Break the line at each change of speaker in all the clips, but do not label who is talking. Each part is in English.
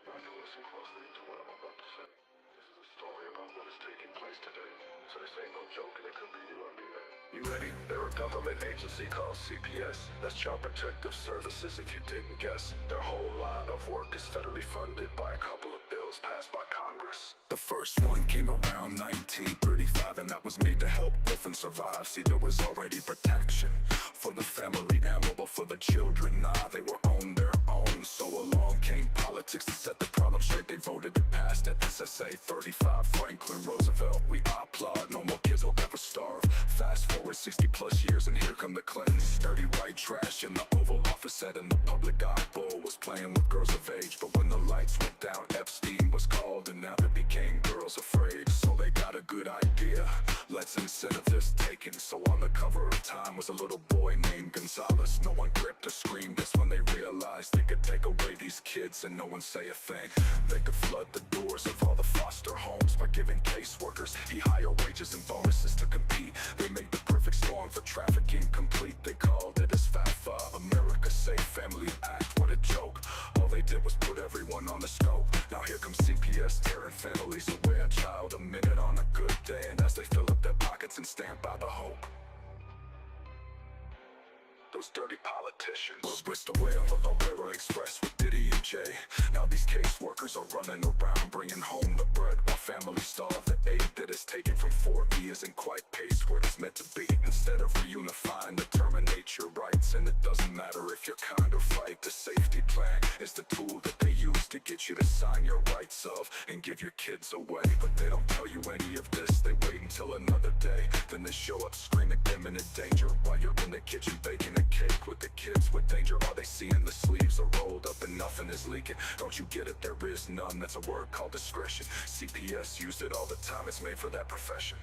Try to listen closely to what I'm about to say. This is a story about what is taking place today. So this ain't no joke, and it could be you or me, man. You ready? They're a government agency called CPS. That's Child Protective Services, if you didn't guess. Their whole line of work is federally funded by a couple of bills passed by Congress. The first one came around 1935, and that was made to help orphans survive. See, there was already protection for the family animal, but for the children, nah, they were on their own. So along came politics to set the problem straight. They voted to pass that SSA 35. Franklin Roosevelt, we applaud. No more kids will ever starve. Fast forward 60 plus years, and here come the Clintons. Dirty white trash in the Oval Office, set in the public eye. Bull was playing with girls of age, but when the lights went down, Epstein was called, and now they became girls afraid. So they got a good idea. Let's instead of this taken. So on the cover of Time was a little boy named Gonzalez. No one gripped or screamed. That's when they realized they could take away these kids and no one say a thing. They could flood the doors of all the foster homes by giving caseworkers higher wages and bonuses to compete. They made the perfect storm for trafficking complete. They called it as FAFA, America's Safe Family Act. What a joke. All they did was put everyone on the scope. Now here comes CPS tearing families away. A child a minute on a good day, and as they fill up their pockets and stand by the hope, those dirty politicians was whisked away on the Railroad Express with Diddy and Jay. Now these caseworkers are running around bringing home the bread while families starve. The aid that is taken from 4E isn't quite paced where it's meant to be. Instead of reunifying, they terminate your rights, and it doesn't matter if you're kind or right. The safety plan is the tool that they use to get you to sign your rights of and give your kids away. But they don't tell you any of this. They wait until another day, then they show up screaming imminent danger while you're in the kitchen baking a cake with the kids. With danger are they seeing? The sleeves are rolled up and nothing is leaking. Don't you get it? There is none. That's a word called discretion. CPS used it all the time. It's made for that profession.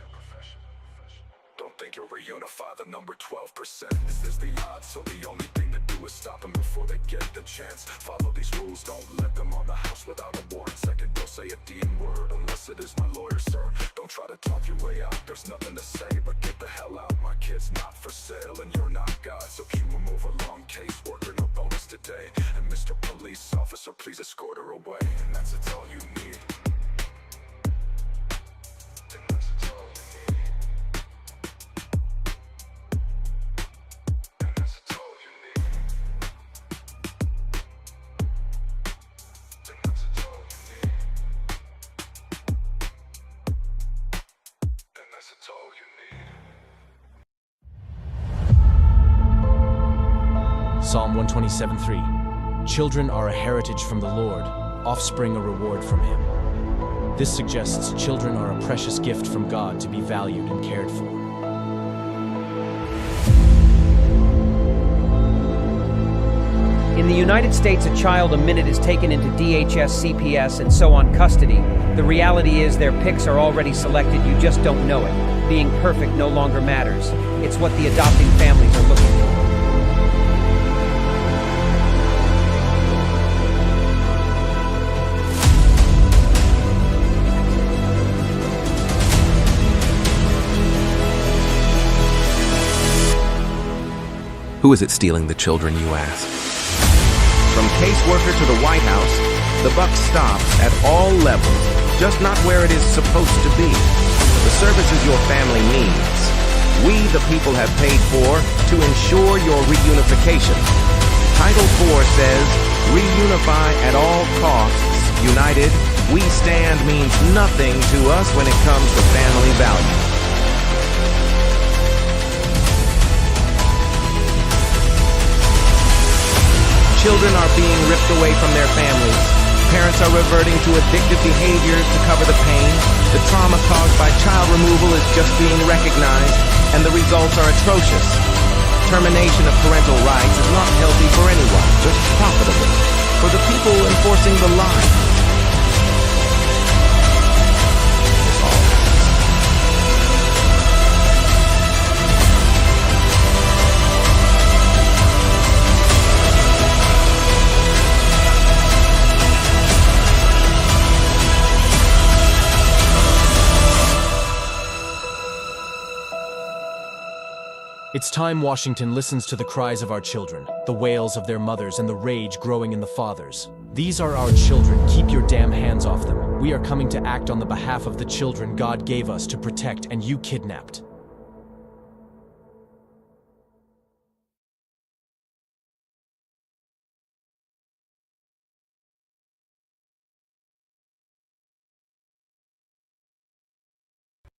Don't think you'll reunify the number 12%. This is the odds, so the only thing to do is stop them before they get the chance. Follow these rules, don't let them on the house without a warrant. Second, don't say a D word unless it is my lawyer, sir. Don't try to talk your way out, there's nothing to say, but get the hell out. My kid's not for sale, and you're not God, so can you move along, caseworker? No bonus today. And Mr. Police Officer, please escort her away. And that's all you need.
Psalm 127:3. Children are a heritage from the Lord, offspring a reward from Him. This suggests children are a precious gift from God to be valued and cared for.
In the United States, a child a minute is taken into DHS, CPS, and so on custody. The reality is their picks are already selected, you just don't know it. Being perfect no longer matters. It's what the adopting families are looking for.
Who is it stealing the children, you ask?
From caseworker to the White House, the buck stops at all levels, just not where it is supposed to be. The services your family needs, we the people have paid for to ensure your reunification. Title 4 says, reunify at all costs. United, we stand means nothing to us when it comes to family values. Children are being ripped away from their families. Parents are reverting to addictive behaviors to cover the pain. The trauma caused by child removal is just being recognized, and the results are atrocious. Termination of parental rights is not healthy for anyone, just profitable for the people enforcing the lie.
It's time Washington listens to the cries of our children, the wails of their mothers, and the rage growing in the fathers. These are our children. Keep your damn hands off them. We are coming to act on the behalf of the children God gave us to protect, and you kidnapped.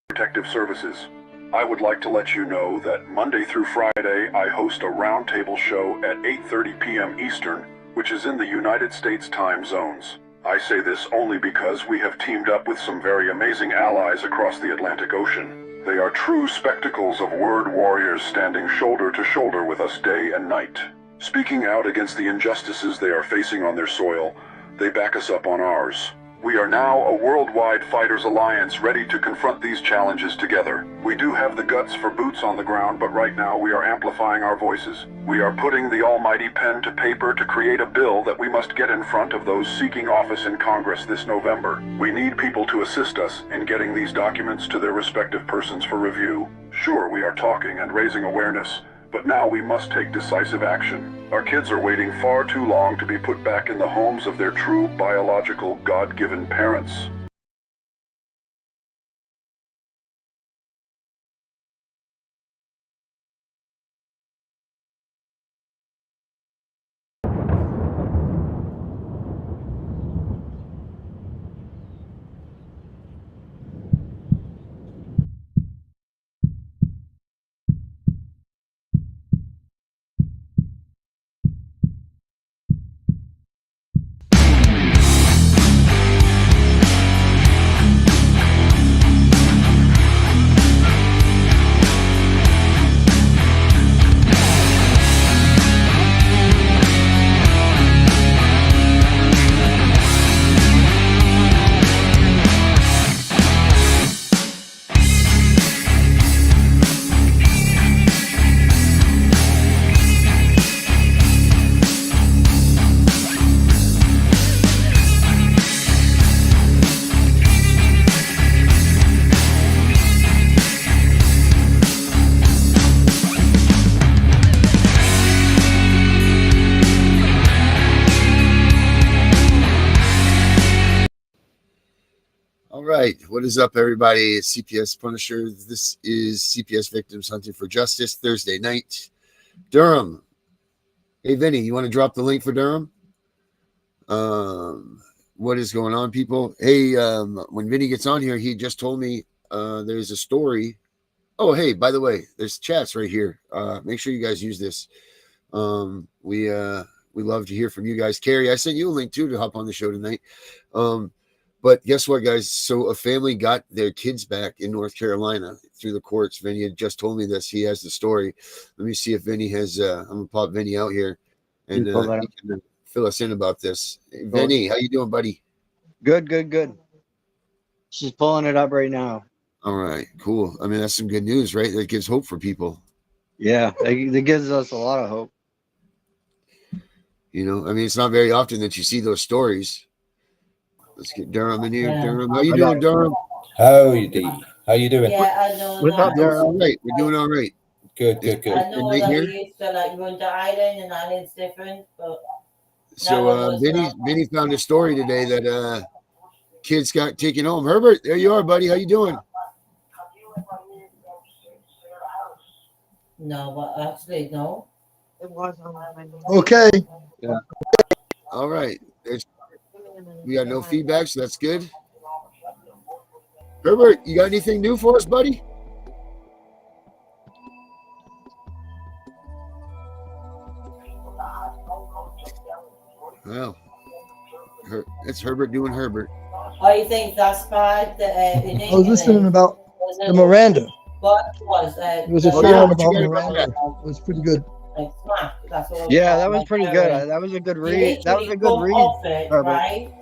Protective Services. I would like to let you know that Monday through Friday I host a roundtable show at 8:30 p.m. Eastern, which is in the United States time zones. I say this only because we have teamed up with some very amazing allies across the Atlantic Ocean. They are true spectacles of word warriors standing shoulder to shoulder with us day and night. Speaking out against the injustices they are facing on their soil, they back us up on ours. We are now a worldwide fighters alliance ready to confront these challenges together. We do have the guts for boots on the ground, but right now we are amplifying our voices. We are putting the almighty pen to paper to create a bill that we must get in front of those seeking office in Congress this November. We need people to assist us in getting these documents to their respective persons for review. Sure, we are talking and raising awareness, but now we must take decisive action. Our kids are waiting far too long to be put back in the homes of their true biological God-given parents.
All right, what is up, everybody? It's CPS Punisher. This is CPS Victims Hunting for Justice, Thursday night. Durham. Hey, Vinny, you want to drop the link for Durham? What is going on, people? Hey, when Vinny gets on here, he just told me there's a story. Oh, hey, by the way, there's chats right here. Make sure you guys use this. We love to hear from you guys. Carrie, I sent you a link, too, to hop on the show tonight. But guess what, guys? So a family got their kids back in North Carolina through the courts. Vinny had just told me this. He has the story. Let me see if Vinny has I'm going to pop Vinny out here, and he can fill us in about this. Hey, Vinny, how you doing, buddy?
Good. She's pulling it up right now.
All right, cool. I mean, that's some good news, right? That gives hope for people.
Yeah, that gives us a lot of hope.
You know, I mean, it's not very often that you see those stories. Let's get Durham in here. Durham, how you doing, Durham?
Howdy. How you doing?
Yeah, I know.
What's up,
We're doing
Durham?
all right. We're doing all right.
Good.
I know
Right
that
here?
we used to like run the island, and island's different, but
So Vinny found a story today that kids got taken home. Herbert, there you are, buddy. How you doing?
no, but actually no.
Okay.
Yeah. All right. We got no feedback, so that's good. Herbert, you got anything new for us, buddy? Well, it's Herbert doing Herbert.
Oh, you think that's bad?
I was listening about the Miranda.
What was
It was a
Oh,
show
yeah,
about
what you got
Miranda.
about
It was pretty good.
like smack? That's what
Yeah, that was pretty good. That was a good read. That was a good read.
Off it,
Herbert.
right?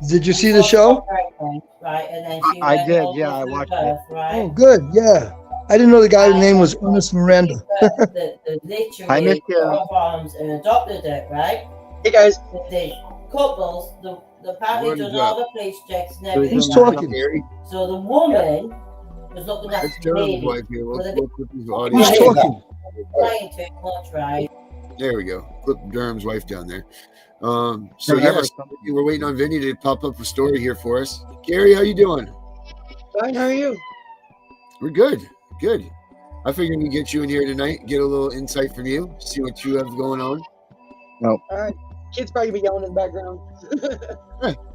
Did you see the show?
Right, and then she
I
went
did,
over
yeah, I
to
watched
Perth,
it.
right?
Oh, good. Yeah. I didn't know the guy's name was Ernest Miranda.
the literally
I missed you.
both arms adopted it, right?
Hey guys.
The couples, the party
What is
done all
up?
the police checks and
Who's
everything.
Who's
right?
talking?
Gary,
So the woman was looking at
it's
the
Durham's
baby.
wife here.
with
Let's
a
look at his
Who's
audio.
Right.
talking?
playing too much, right?
There we go. Flip Durham's wife down there. So yes, we're waiting on Vinny to pop up a story here for us. Gary, how you doing?
Fine, how are you?
We're good. Good. I figured we'd get you in here tonight, get a little insight from you, see what you have going on.
All right. Kids probably be yelling in the background.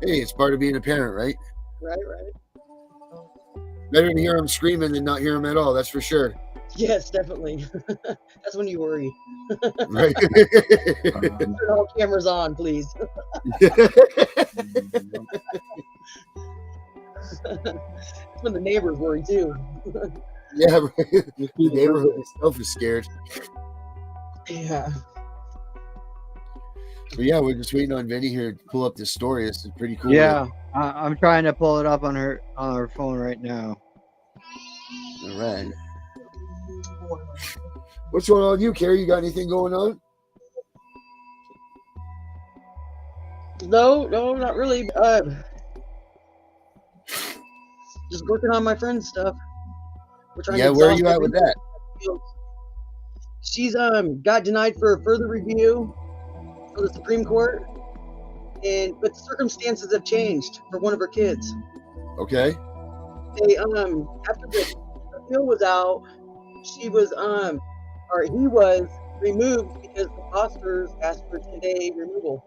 Hey, it's part of being a parent, right?
Right.
Better to hear them screaming than not hear them at all. That's for sure.
Yes, definitely. That's when you worry.
Right.
Turn all cameras on, please. That's when the neighbors worry too.
Yeah, right. The neighborhood itself is scared.
Yeah.
But yeah, we're just waiting on Vinny here to pull up this story. This is pretty cool.
Yeah, I'm trying to pull it up on her phone right now.
All right. What's going on with you, Carrie? You got anything going on?
No, not really. Just working on my friend's stuff. We're trying to
Where are
exhaust
you at with that?
She's got denied for a further review for the Supreme Court, but the circumstances have changed for one of her kids.
Okay.
They after the appeal was out, he was removed because the fosters asked for 10-day removal.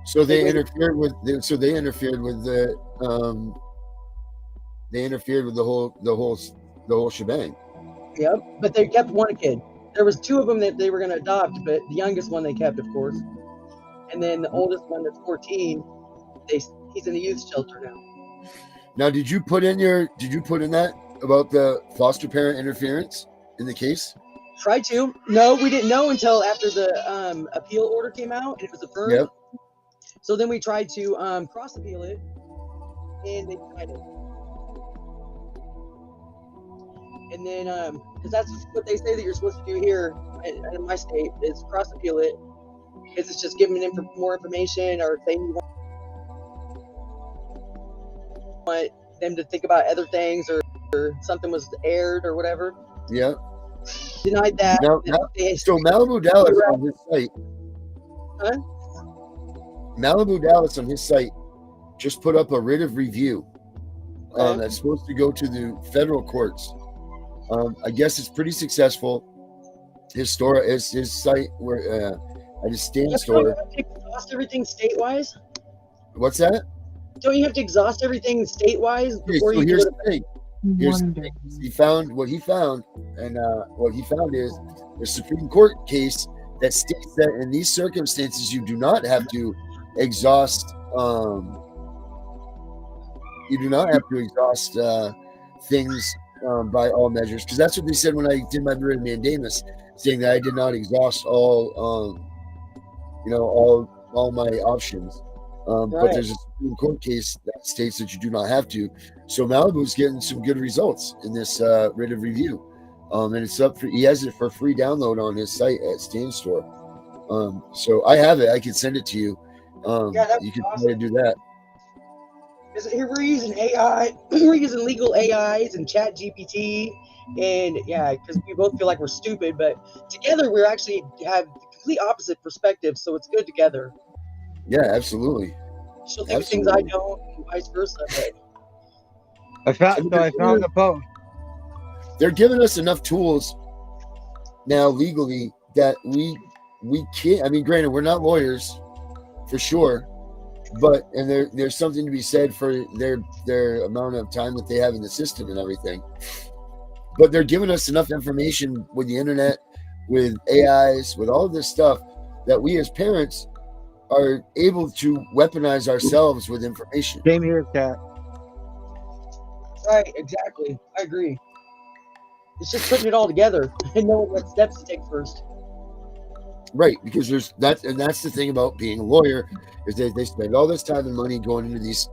So they interfered with. They interfered with the. They interfered with the whole shebang.
Yep, but they kept one kid. There was two of them that they were going to adopt, but the youngest one they kept, of course, and then the oldest one that's 14, he's in the youth shelter now.
Now, did you put in that about the foster parent interference in the case?
Tried to. No, we didn't know until after the appeal order came out and it was affirmed.
Yep.
So then we tried to cross appeal it, and they denied it. And then, because that's what they say that you're supposed to do here in my state is cross appeal it, because it's just giving them more information or saying you want them to think about other things or something was aired or whatever.
Yeah.
Denied that.
So Malibu Dallas on his site.
Huh?
Malibu Dallas on his site just put up a writ of review that's supposed to go to the federal courts. I guess it's pretty successful. His site where at his stand store.
Don't you have to exhaust everything state-wise?
What's that?
Don't you have to exhaust everything state-wise before you
here's
do
the thing. Here's the thing. He found what he found, and what he found is the Supreme Court case that states that in these circumstances you do not have to exhaust. You do not have to exhaust things by all measures, because that's what they said when I did my writ of mandamus, saying that I did not exhaust all my options. But there's a Supreme Court case that states that you do not have to. So Malibu's getting some good results in this writ of review, and it's up for. He has it for free download on his site at Stand Store. So I have it. I can send it to you. You can try to do that.
Here we're using AI. We're using legal AIs and Chat GPT, and because we both feel like we're stupid, but together we actually have complete opposite perspectives. So it's good together.
Yeah, absolutely.
She'll think of things I don't, and vice versa. But
I found the post.
They're giving us enough tools now legally that we can't. I mean, granted, we're not lawyers for sure, but there's something to be said for their amount of time that they have in the system and everything. But they're giving us enough information with the internet, with AIs, with all of this stuff that we as parents are able to weaponize ourselves with information.
Same here, Kat.
right, exactly. I agree. It's just putting it all together and knowing what steps to take first.
Right, because there's that, and that's the thing about being a lawyer is that they spend all this time and money going into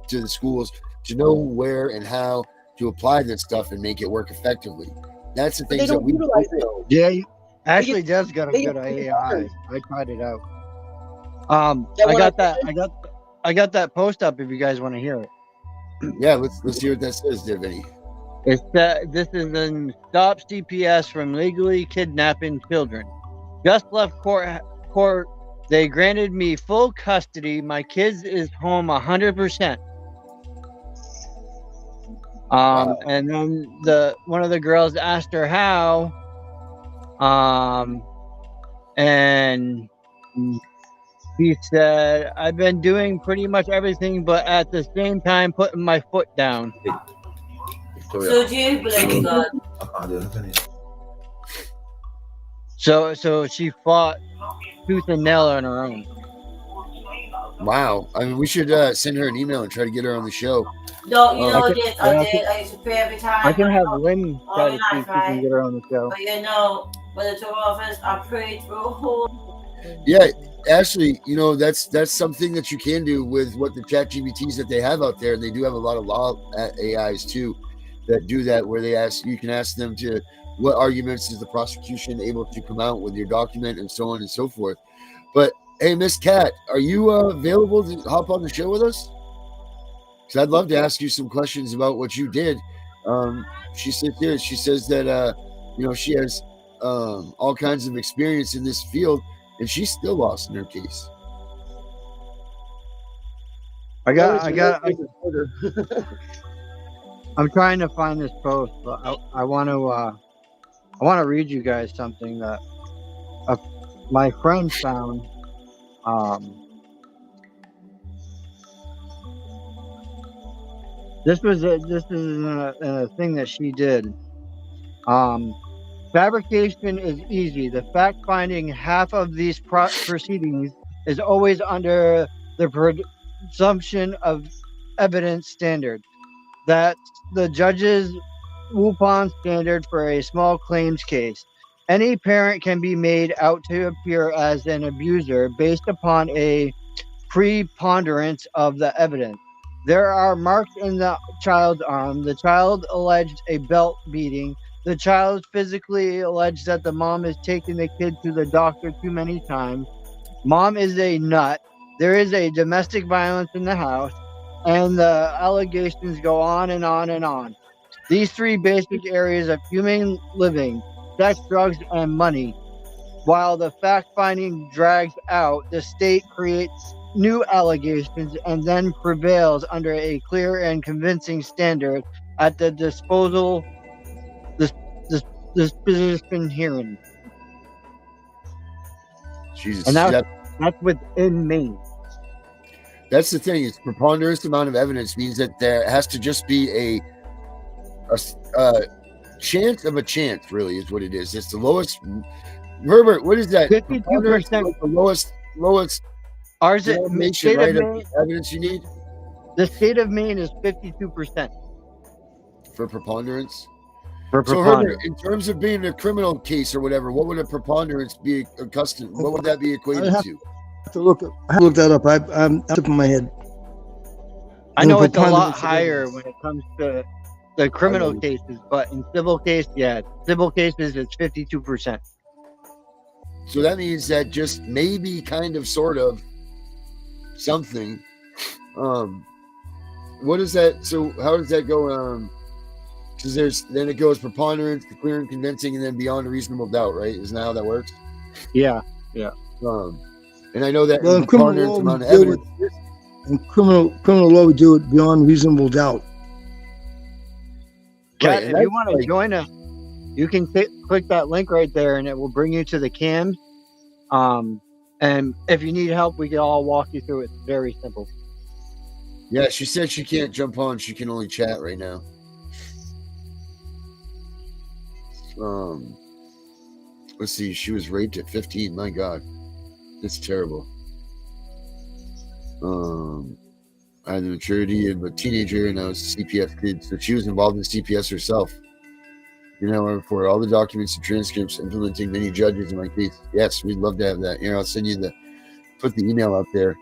to the schools to know where and how to apply this stuff and make it work effectively. That's the things that we
utilize
don't know.
Yeah, Ashley does got a good AI. I tried it out. I got that post up if you guys want to hear it.
Yeah, let's hear what that says, there, Vinny.
It's that this is an stop CPS from legally kidnapping children. Just left court. They granted me full custody. My kids is home 100%.
Wow.
And then one of the girls asked her how. And she said, I've been doing pretty much everything, but at the same time putting my foot down.
So do you believe God?
So she fought tooth and nail on her own.
Wow. I mean, we should send her an email and try to get her on the show.
No, you know,
I
I used to pray every time.
I can have Lynn try to see if she
right?
can get her on the show.
But you know, when the two of us, I prayed through a whole.
Yeah, Ashley, you know, that's something that you can do with what the chat GBTs that they have out there. And they do have a lot of law AIs too that do that, where you can ask them to, what arguments is the prosecution able to come out with your document and so on and so forth. But hey, Miss Cat, are you available to hop on the show with us? Because I'd love to ask you some questions about what you did. She says here, she says that you know, she has all kinds of experience in this field, and she's still lost in her case.
I'm trying to find this post, but I want to read you guys something that my friend found. This is a thing that she did. Fabrication is easy. The fact-finding half of these proceedings is always under the presumption of evidence standard. That's the judge's Wupon standard for a small claims case. Any parent can be made out to appear as an abuser based upon a preponderance of the evidence. There are marks in the child's arm. The child alleged a belt beating. The child physically alleged that the mom is taking the kid to the doctor too many times. Mom is a nut. There is a domestic violence in the house. And the allegations go on and on and on. These three basic areas of human living, sex, drugs, and money. While the fact-finding drags out, the state creates new allegations and then prevails under a clear and convincing standard at the disposition hearing.
Jesus.
And that's within Maine.
That's the thing. It's preponderance amount of evidence means that there has to just be a chance of a chance, really, is what it is. It's the lowest. Herbert, what is that?
52%.
The lowest.
Ours is state of Maine,
evidence you need.
The state of Maine is 52%
for preponderance.
So
Herbert, in terms of being a criminal case or whatever, what would a preponderance be accustomed? What would that be equated to?
I have to look that up. I'm top of my head.
I know it's a lot higher when it comes to the criminal cases, but in civil cases, it's 52%.
So that means that just maybe, kind of, sort of, something. What is that? So how does that go? Because then it goes preponderance, to clear and convincing, and then beyond a reasonable doubt, right? Isn't that how that works?
Yeah.
And I know that
in criminal law, criminal law, we do it beyond reasonable doubt.
Kat, if you want to join us, you can click that link right there, and it will bring you to the cams. And if you need help, we can all walk you through it. It's very simple.
Yeah, she said she can't jump on; she can only chat right now. Let's see. She was raped at 15. My God, it's terrible. I had the maturity of a teenager, and I was a CPS kid, so she was involved in CPS herself. For all the documents and transcripts implementing many judges in my case. Yes, we'd love to have that. I'll send you put the email out there.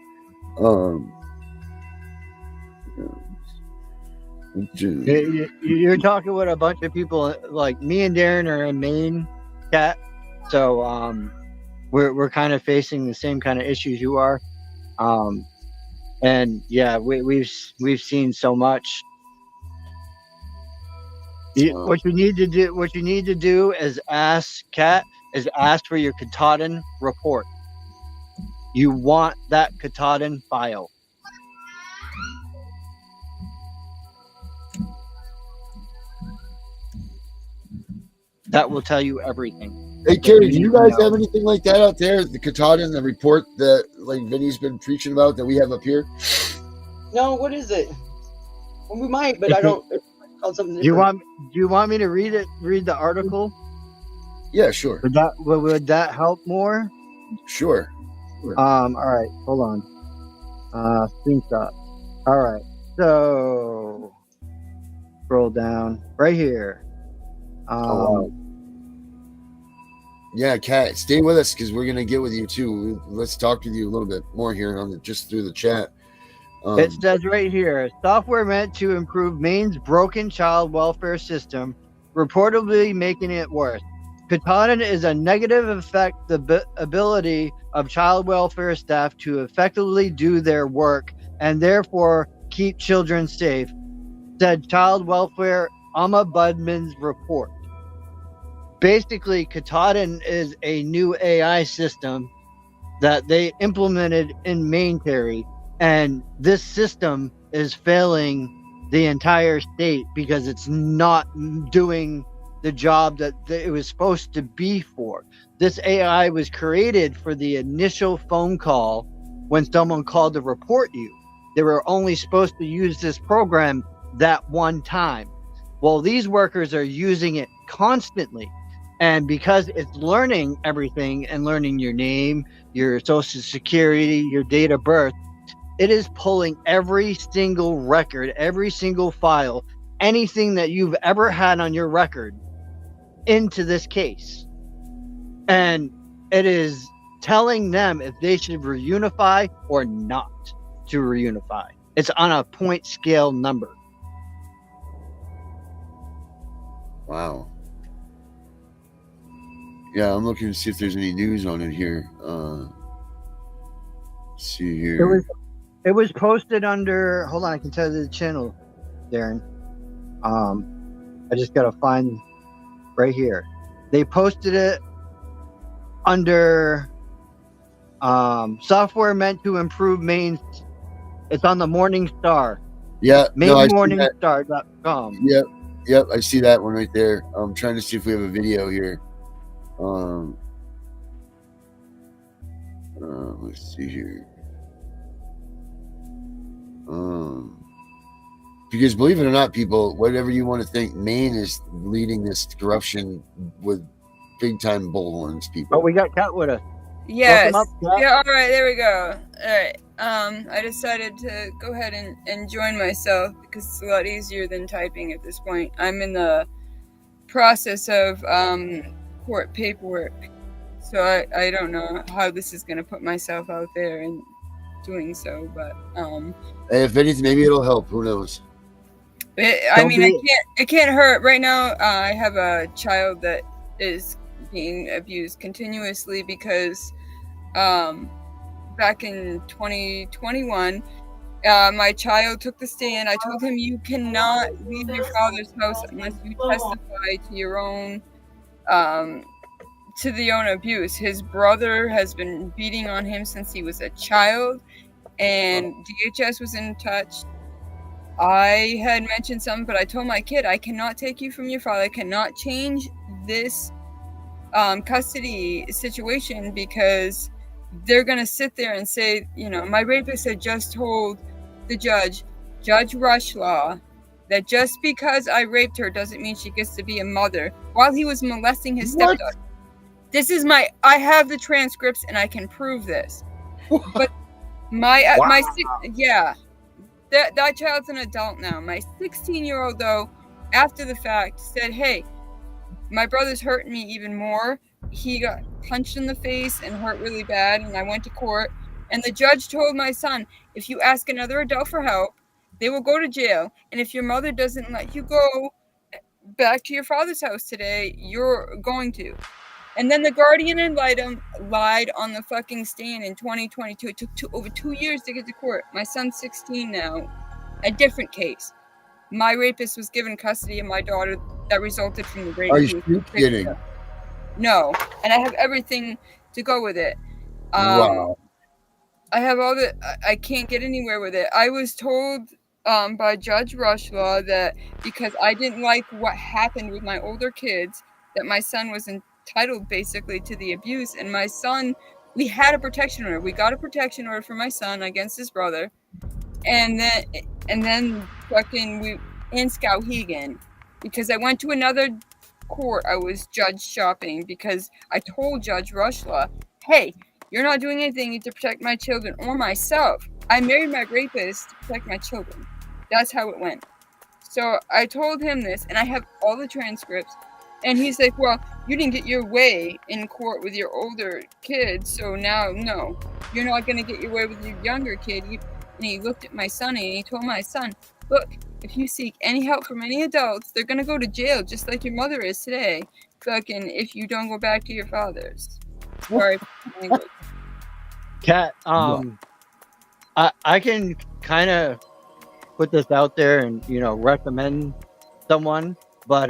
You're talking with a bunch of people. Like me and Darren are in Maine, Kat. So we're kind of facing the same kind of issues you are. And yeah, we've seen so much. What you need to do is ask for your Katahdin report. You want that Katahdin file. That will tell you everything.
Hey, Carrie, do you guys have anything like that out there? The Katahdin, the report that like Vinny's been preaching about that we have up here?
No, what is it? Well, we might, but I don't. It's called something
Do
different.
you want me to read it? Read the article?
Yeah, sure.
Would that help more?
Sure.
All right, hold on. Screenshot. All right, so scroll down right here.
Wow. Yeah, Kat, stay with us because we're gonna get with you too. Let's talk with you a little bit more here on just through the chat.
It says right here, software meant to improve Maine's broken child welfare system, reportedly making it worse. Katahdin is a negative effect the ability of child welfare staff to effectively do their work and therefore keep children safe, said Child Welfare Ombudsman's report. Basically, Katahdin is a new AI system that they implemented in Maine, Terry, and this system is failing the entire state because it's not doing the job that it was supposed to be for. This AI was created for the initial phone call when someone called to report you. They were only supposed to use this program that one time. Well, these workers are using it constantly. And because it's learning everything and learning your name, your social security, your date of birth, it is pulling every single record, every single file, anything that you've ever had on your record into this case. And it is telling them if they should reunify or not to reunify. It's on a point scale number.
Wow. Yeah, I'm looking to see if there's any news on it here. Let's see here.
It was posted under. Hold on, I can tell you the channel, Darren. I just gotta find right here. They posted it under software meant to improve Maine's. It's on the Morning Star.
Yeah,
MaineMorningstar.com.
Yep, I see that one right there. I'm trying to see if we have a video here. Let's see here. Because believe it or not, people, whatever you want to think, Maine is leading this corruption with big time bullhorns, people.
Oh, we got Kat with us.
Yes.
Welcome up, Kat.
Yeah, all right, there we go. All right. I decided to go ahead and join myself because it's a lot easier than typing at this point. I'm in the process of court paperwork, so I don't know how this is going to put myself out there and doing so, but
Hey, if anything, maybe it'll help. Who knows?
It can't hurt. Right now, I have a child that is being abused continuously because back in 2021, my child took the stand. I told him, you cannot leave your father's house unless you testify to your own to the own abuse. His brother has been beating on him since he was a child, and DHS was in touch. I had mentioned something, but I told my kid, I cannot take you from your father. I cannot change this custody situation because they're going to sit there and say, my rapist had just told the Judge Rushlaw, that just because I raped her doesn't mean she gets to be a mother while he was molesting his stepdaughter. This is I have the transcripts and I can prove this. But that child's an adult now. My 16-year-old, though, after the fact, said, hey, my brother's hurting me even more. He got punched in the face and hurt really bad, and I went to court. And the judge told my son, if you ask another adult for help, they will go to jail. And if your mother doesn't let you go back to your father's house today, you're going to. And then the guardian ad litem lied on the fucking stand in 2022. It took over 2 years to get to court. My son's 16 now. A different case. My rapist was given custody of my daughter that resulted from the rape.
Are
He
you
was
kidding?
No, and I have everything to go with it.
Wow.
I have all the. I can't get anywhere with it. I was told by Judge Rushlaw that because I didn't like what happened with my older kids, that my son was entitled basically to the abuse, and my son, we had a protection order. We got a protection order for my son against his brother, and then fucking we in Skowhegan, because I went to another court. I was judge shopping because I told Judge Rushlaw, hey, you're not doing anything to protect my children or myself. I married my rapist to protect my children. That's how it went. So I told him this, and I have all the transcripts. And he's like, well, you didn't get your way in court with your older kids, so now, no, you're not going to get your way with your younger kid. And he looked at my son, and he told my son, look, if you seek any help from any adults, they're going to go to jail, just like your mother is today, fucking, if you don't go back to your father's. Sorry for the language.
Kat, I can kind of put this out there and, you know, recommend someone, but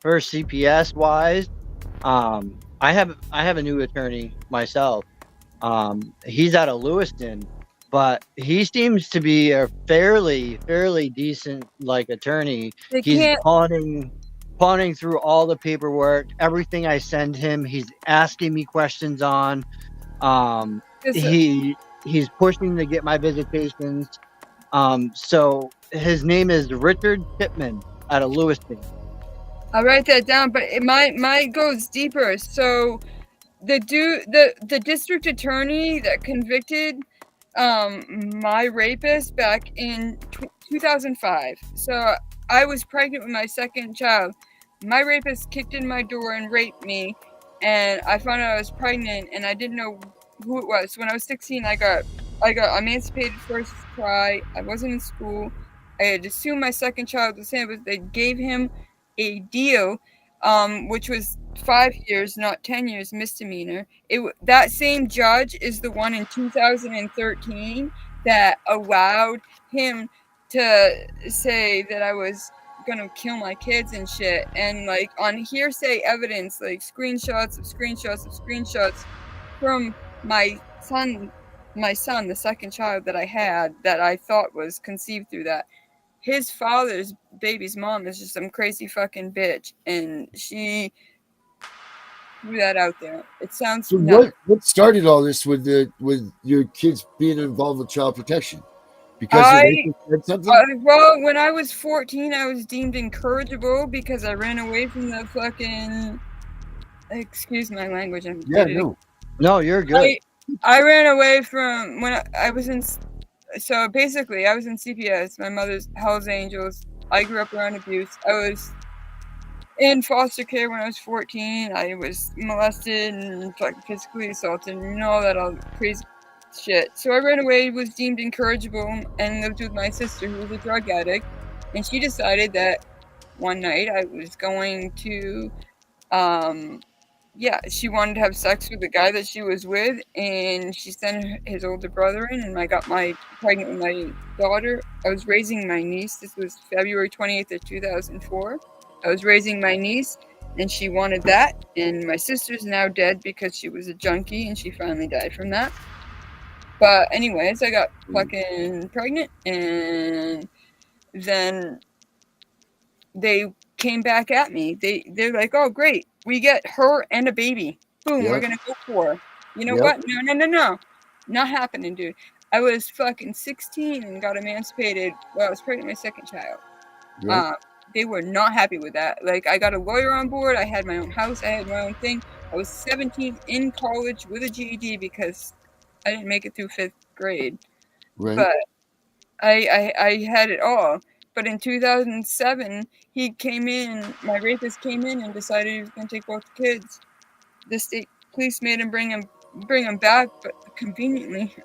for CPS wise, I have a new attorney myself. He's out of Lewiston, but he seems to be a fairly decent like attorney. He's pawning through all the paperwork, everything I send him. He's asking me questions on. He's pushing to get my visitations. So his name is Richard Pittman out of Lewiston.
I'll write that down, but my goes deeper. So the district attorney that convicted my rapist back in 2005. So I was pregnant with my second child. My rapist kicked in my door and raped me, and I found out I was pregnant, and I didn't know who it was. When I was 16, I got emancipated first try. I wasn't in school. I had assumed my second child was him, but they gave him a deal, which was 5 years, not 10 years misdemeanor. That same judge is the one in 2013 that allowed him to say that I was gonna kill my kids and shit, and like on hearsay evidence, like screenshots from my son, the second child that I had, that I thought was conceived through that. His father's baby's mom is just some crazy fucking bitch, and she threw that out there. It sounds
So
nuts.
what started all this with your kids being involved with child protection? Because your rapist said something?
Well, when I was 14, I was deemed incorrigible because I ran away from the fucking. Excuse my language.
No, you're good.
I ran away from when I was in. So basically, I was in CPS. My mother's Hell's Angels. I grew up around abuse. I was in foster care when I was 14. I was molested and fucking physically assaulted and all that all crazy shit. So I ran away, was deemed incorrigible, and lived with my sister, who was a drug addict. And she decided that one night I was going to, she wanted to have sex with the guy that she was with, and she sent his older brother in, and I got pregnant with my daughter. I was raising my niece. This was February 28th of 2004. I was raising my niece, and she wanted that. And my sister's now dead because she was a junkie, and she finally died from that. But anyways, I got fucking pregnant, and then they came back at me. They're like, oh, great. We get her and a baby. Boom, we're going to go for her. You know what? No. Not happening, dude. I was fucking 16 and got emancipated while I was pregnant with my second child. They were not happy with that. Like, I got a lawyer on board. I had my own house. I had my own thing. I was 17 in college with a GED because I didn't make it through 5th grade.
Right.
But I had it all. But in 2007, my rapist came in and decided he was going to take both the kids. The state police made him bring him back, but conveniently,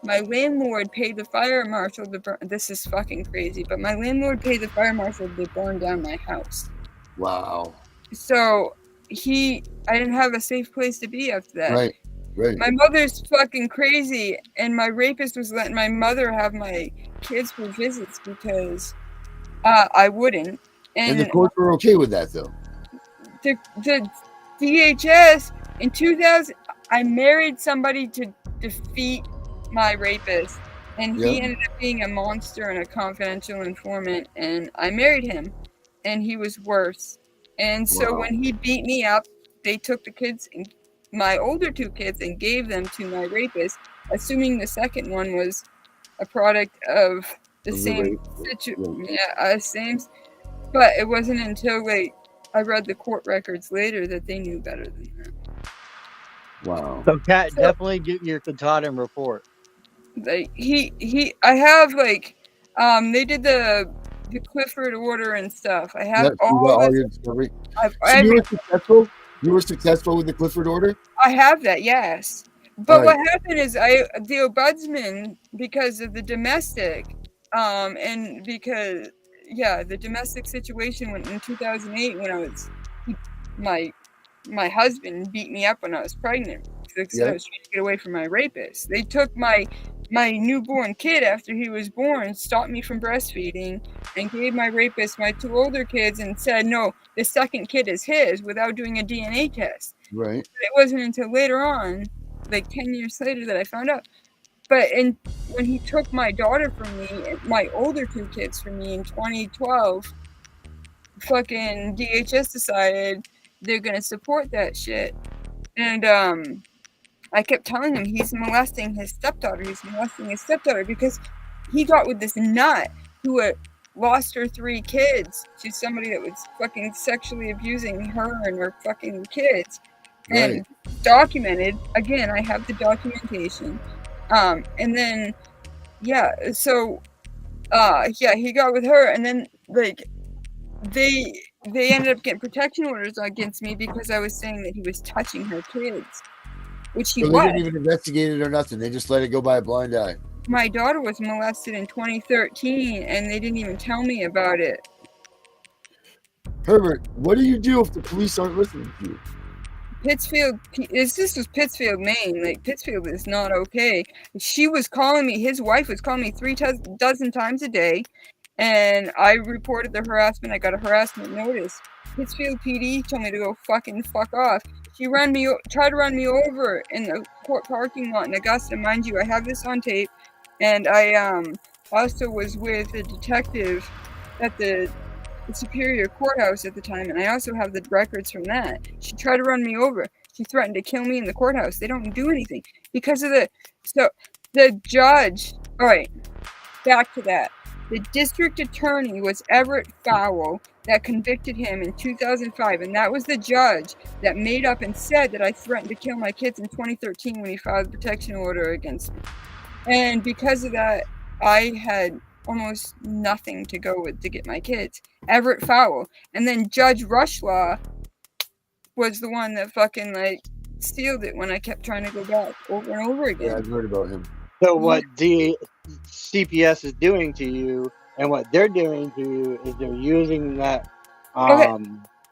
my landlord paid the fire marshal this is fucking crazy, but my landlord paid the fire marshal to burn down my house.
Wow.
So I didn't have a safe place to be after that.
Right.
My mother's fucking crazy, and my rapist was letting my mother have my kids for visits because I wouldn't.
And the courts were okay with that, though.
The DHS in 2000, I married somebody to defeat my rapist, and he ended up being a monster and a confidential informant, and I married him, and he was worse. And so when he beat me up, they took the kids, my older 2 kids, and gave them to my rapist, assuming the second one was a product of the same situation. Same. But it wasn't until I read the court records later that they knew better than that.
Wow.
So, Kat, definitely get your Katahdin report.
I have they did the Clifford order and stuff. I have all
your discovery.
So
you were successful with the Clifford order?
I have that, yes. But what happened is the ombudsman, because of the domestic, and because the domestic situation in 2008 when I was my husband beat me up when I was pregnant because I was trying to get away from my rapist. They took my newborn kid after he was born, stopped me from breastfeeding, and gave my rapist my 2 older kids and said, no, the second kid is his, without doing a DNA test.
Right.
But it wasn't until later on, 10 years later, that I found out. But when he took my daughter from me, my older 2 kids from me in 2012, fucking DHS decided they're going to support that shit. And I kept telling him he's molesting his stepdaughter. Because he got with this nut who had lost her 3 kids to somebody that was fucking sexually abusing her and her fucking kids. And documented. Again, I have the documentation. And then, so, he got with her, and then, they ended up getting protection orders against me because I was saying that he was touching her kids, which he was.
They didn't even investigate it or nothing. They just let it go by a blind eye.
My daughter was molested in 2013, and they didn't even tell me about it.
Herbert, what do you do if the police aren't listening to you?
Pittsfield, this was Pittsfield, Maine. Pittsfield is not okay. She was calling me, his wife was calling me 3 dozen times a day, and I reported the harassment. I got a harassment notice. Pittsfield PD told me to go fuck off. She tried to run me over in the court parking lot in Augusta. Mind you, I have this on tape, and I also was with a detective at the Superior Courthouse at the time, and I also have the records from that. She tried to run me over. She threatened to kill me in the courthouse. They don't do anything because of the judge. All right, back to that. The district attorney was Everett Fowle that convicted him in 2005, and that was the judge that made up and said that I threatened to kill my kids in 2013 when he filed a protection order against me. And because of that, I had almost nothing to go with to get my kids. Everett Fowle. And then Judge Rushlaw was the one that fucking sealed it when I kept trying to go back over and over again.
Yeah, I've heard about him.
So what CPS is doing to you and what they're doing to you is they're using that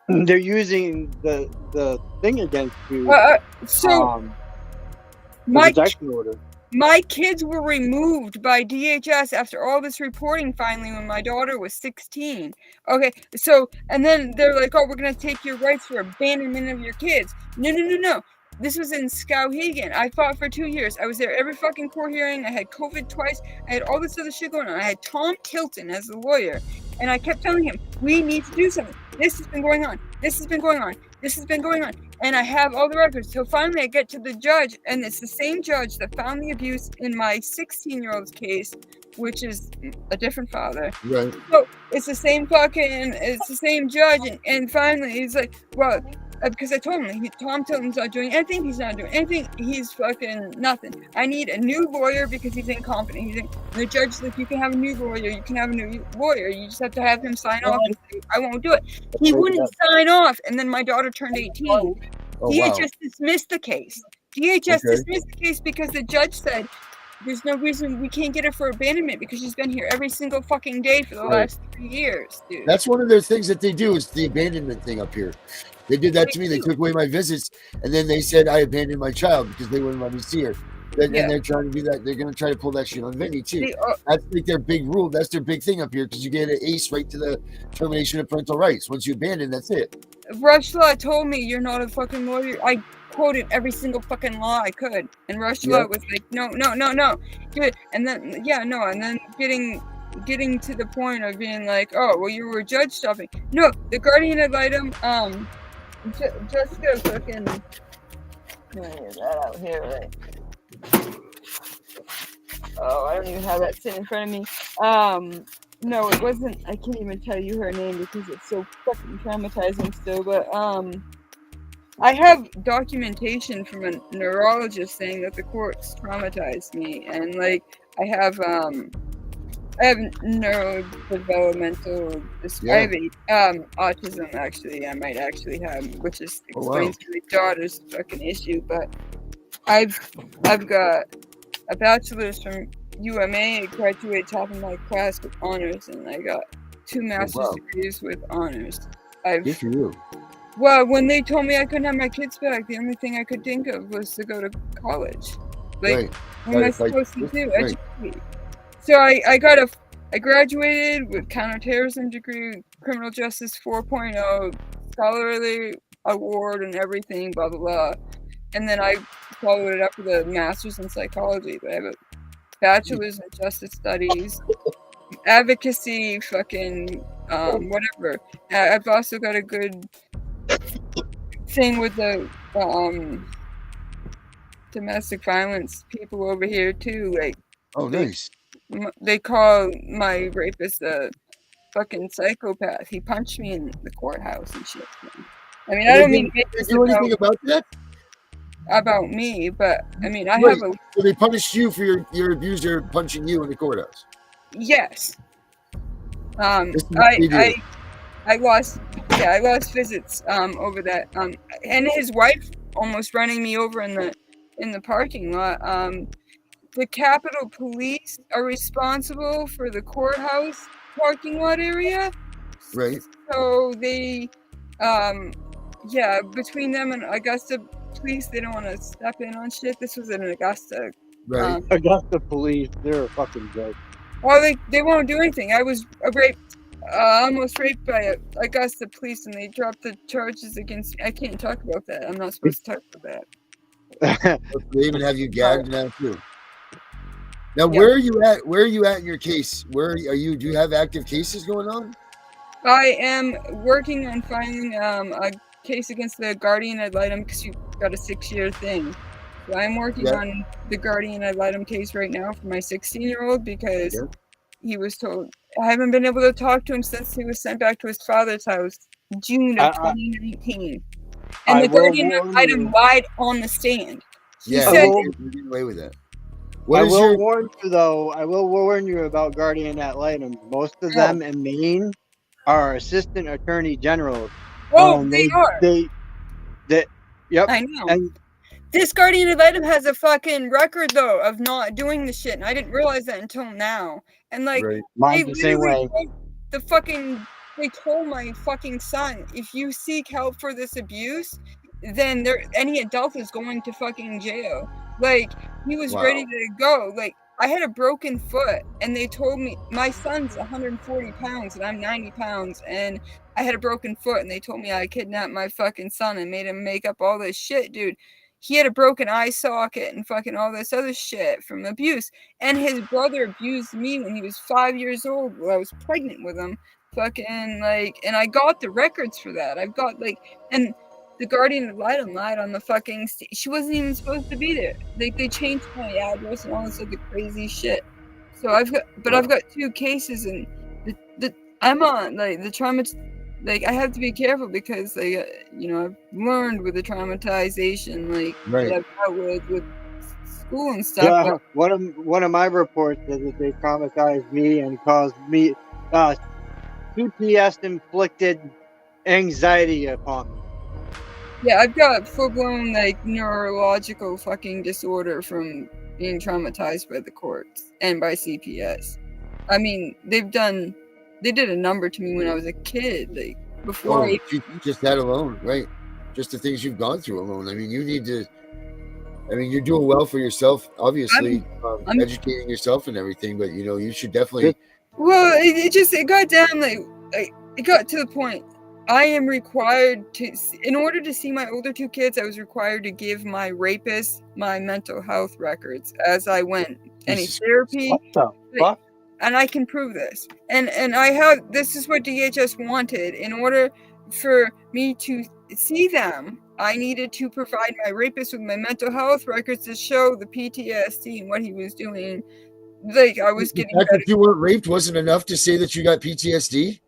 they're using the thing against you.
My protection order. My kids were removed by DHS after all this reporting finally when my daughter was 16. Okay, so, and then they're like, oh, we're going to take your rights for abandonment of your kids. No. This was in Skowhegan. I fought for 2 years. I was there every fucking court hearing. I had COVID twice. I had all this other shit going on. I had Tom Tilton as the lawyer. And I kept telling him, we need to do something. This has been going on. And I have all the records. So finally I get to the judge, and it's the same judge that found the abuse in my 16-year-old's case, which is a different father.
Right.
So it's the same judge. And finally he's like, well, because I told him, Tom Tilton's not doing anything. He's not doing anything. He's fucking nothing. I need a new lawyer because he's incompetent. The judge's like, you can have a new lawyer. You can have a new lawyer. You just have to have him sign off and say, I won't do it. He wouldn't sign off. And then my daughter turned 18. DHS dismissed the case. Dismissed the case because the judge said, there's no reason we can't get her for abandonment because she's been here every single fucking day for the last 3 years, dude.
That's one of the things that they do is the abandonment thing up here. They did that to me. They took away my visits, and then they said I abandoned my child because they wouldn't let me see her. And they're trying to do that. They're going to try to pull that shit on Vinny too. That's like their big rule. That's their big thing up here because you get an ace right to the termination of parental rights. Once you abandon, that's it.
Rushla told me you're not a fucking lawyer. I quoted every single fucking law I could, and Rushla was like, no, good. And then and then getting to the point of being like, oh, well, you were judge stopping. No, the guardian ad litem, Jessica fucking. Let me get that out here, right? Oh, I don't even have that sitting in front of me. No, it wasn't. I can't even tell you her name because it's so fucking traumatizing still. But I have documentation from a neurologist saying that the courts traumatized me, and like I have neurodevelopmental autism. Actually, I might actually have, which explains my daughter's fucking issue. But I've got a bachelor's from UMA. I graduated top of my class with honors, and I got 2 master's degrees with honors.
Good for you.
Well, when they told me I couldn't have my kids back, the only thing I could think of was to go to college. Like, what am I supposed to do? Educate. So I graduated with counterterrorism degree, criminal justice 4.0, scholarly award and everything, blah, blah, blah. And then I followed it up with a master's in psychology. But I have a bachelor's in justice studies, advocacy, fucking whatever. I've also got a good thing with the domestic violence people over here too. Like,
nice.
They call my rapist a fucking psychopath. He punched me in the courthouse and shit. I mean, I don't mean to make this
anything about that.
About me, but I mean, I have a.
So they punished you for your abuser punching you in the courthouse.
Yes. I lost visits over that. And his wife almost running me over in the parking lot. The Capitol Police are responsible for the courthouse parking lot area.
Right.
So they, between them and Augusta Police, they don't want to step in on shit. This was in Augusta.
Right.
Augusta Police, they're a fucking joke.
Well, they won't do anything. I was almost raped by Augusta Police, and they dropped the charges against me. I can't talk about that. I'm not supposed to talk about that.
They even have you gagged now too. Now, where are you at? Where are you at in your case? Where are you? Do you have active cases going on?
I am working on filing a case against the guardian ad litem because you got a 6-year thing. So I'm working on the guardian ad litem case right now for my 16-year-old because he was told. I haven't been able to talk to him since he was sent back to his father's house June of 2019. And the guardian ad litem lied on the stand. He said,
you're getting away with that.
I will warn you about guardian ad litem. Most of them in Maine are assistant attorney generals.
Oh, they are.
Yep.
I know. And this guardian ad litem has a fucking record though of not doing the shit, and I didn't realize that until now. And like,
mine's the same way.
They told my fucking son, if you seek help for this abuse, then any adult is going to fucking jail. Like, he was ready to go. Like, I had a broken foot, and they told me my son's 140 pounds and I'm 90 pounds, and I had a broken foot, and they told me I kidnapped my fucking son and made him make up all this shit, dude. He had a broken eye socket and fucking all this other shit from abuse. And his brother abused me when he was 5 years old while I was pregnant with him. Fucking, like, and I got the records for that. I've got, like, and the guardian ad litem lied on the fucking she wasn't even supposed to be there. They changed my address and all this other crazy shit. So I've got 2 cases, and I'm on, like, the trauma. Like, I have to be careful because, like, I've learned with the traumatization, like, that I've dealt with school and stuff.
Yeah, one of my reports is that they traumatized me and caused me CPS inflicted anxiety upon me.
Yeah, I've got full-blown, like, neurological fucking disorder from being traumatized by the courts and by CPS. I mean, they did a number to me when I was a kid, like, before
just that alone, right? Just the things you've gone through alone. I mean, you need to I mean, you're doing well for yourself, obviously,
I'm-
educating yourself and everything. But you know, you should definitely.
Well, it got down like it got to the point. I am required to, in order to see my older two kids, I was required to give my rapist my mental health records as I went. Any therapy,
What the fuck?
and I can prove this. And I have, this is what DHS wanted. In order for me to see them, I needed to provide my rapist with my mental health records to show the PTSD and what he was doing. Like I was
The
getting
fact
better.
that you weren't raped wasn't enough to say that you got PTSD.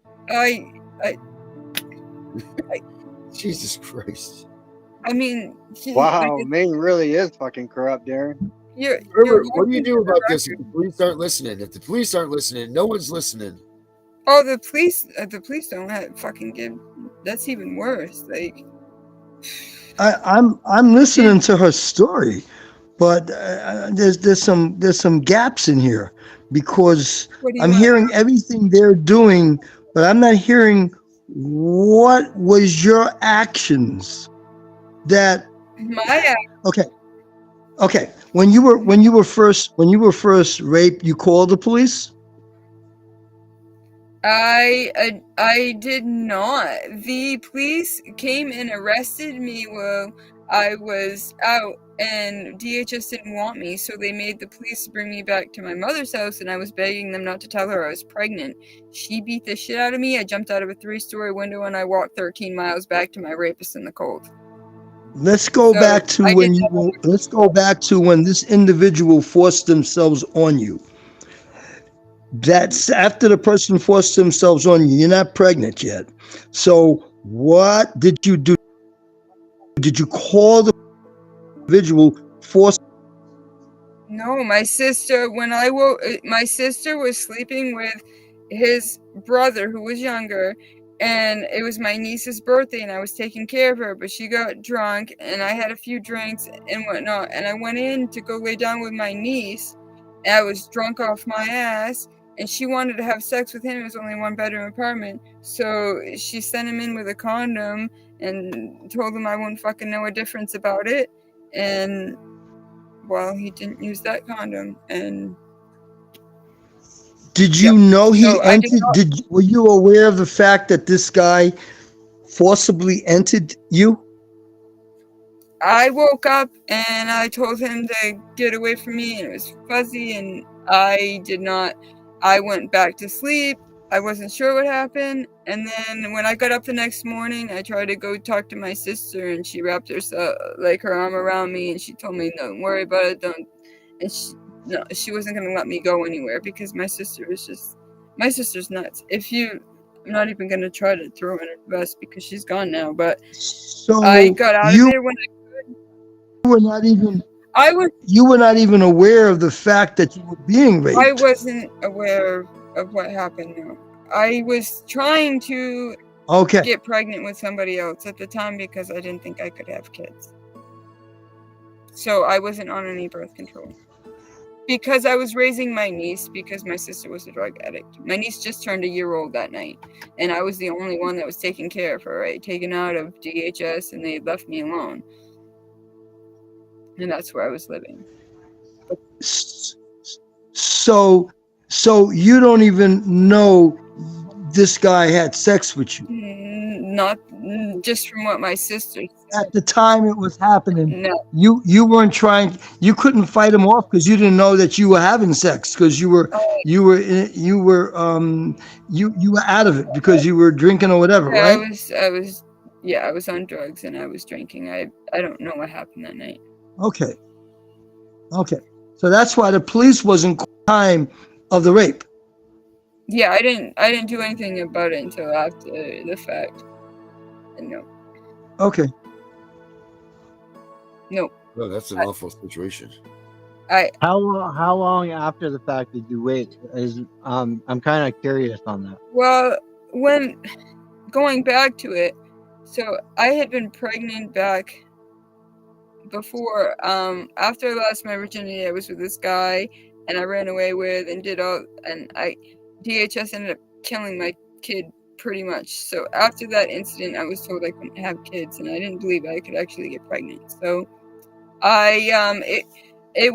Jesus Christ.
I mean,
Wow, Maine really is fucking corrupt, Darren.
Herbert, what do you do about this if the police aren't listening? If the police aren't listening, no one's listening.
Oh, the police don't have fucking give. That's even worse. Like,
I'm listening to her story, but there's some gaps in here because I'm hearing everything they're doing, but I'm not hearing what was your actions that. Okay. When you were first raped, you called the police?
I did not. The police came and arrested me while I was out, and DHS didn't want me, so they made the police bring me back to my mother's house, and I was begging them not to tell her I was pregnant. She beat the shit out of me. I jumped out of a 3-story window, and I walked 13 miles back to my rapist in the cold.
Let's go back to when this individual forced themselves on you. That's after the person forced themselves on you. You're not pregnant yet. So what did you do? Did you call the individual force?
No, my sister, when I woke, my sister was sleeping with his brother who was younger, and it was my niece's birthday, and I was taking care of her, but she got drunk, and I had a few drinks and whatnot, and I went in to go lay down with my niece, and I was drunk off my ass, and she wanted to have sex with him. It was only a 1-bedroom apartment, so she sent him in with a condom and told him I wouldn't fucking know a difference about it, and well, he didn't use that condom, and
did you know he entered? Were you aware of the fact that this guy forcibly entered you?
I woke up and I told him to get away from me, and it was fuzzy, and I did not. I went back to sleep. I wasn't sure what happened, and then when I got up the next morning, I tried to go talk to my sister, and she wrapped herself, like her arm around me, and she told me, "Don't worry about it, don't." And she wasn't going to let me go anywhere because my sister's nuts. I'm not even going to try to throw in her bus because she's gone now. But
so
I got out of there when I could.
You were not even aware of the fact that you were being raped.
I wasn't aware of what happened. No. I was trying to get pregnant with somebody else at the time because I didn't think I could have kids. So I wasn't on any birth control. Because I was raising my niece because my sister was a drug addict. My niece just turned a year old that night, and I was the only one that was taking care of her, right? Taken out of DHS, and they left me alone. And that's where I was living.
So you don't even know this guy had sex with you?
Not just from what my sister said.
At the time it was happening,
no.
You weren't trying. You couldn't fight him off because you didn't know that you were having sex because you were out of it because you were drinking or whatever, right?
I was on drugs and I was drinking. I don't know what happened that night.
Okay. So that's why the police wasn't calling the time of the rape.
Yeah, I didn't do anything about it until after the fact. No.
Okay.
No.
No, that's an awful situation.
How long after the fact did you wait? I'm kind of curious on that.
Well, when going back to it, so I had been pregnant back before. After I lost my virginity, I was with this guy, and I ran away with and did all, and DHS ended up killing my kid pretty much. So after that incident, I was told I couldn't have kids, and I didn't believe I could actually get pregnant. So It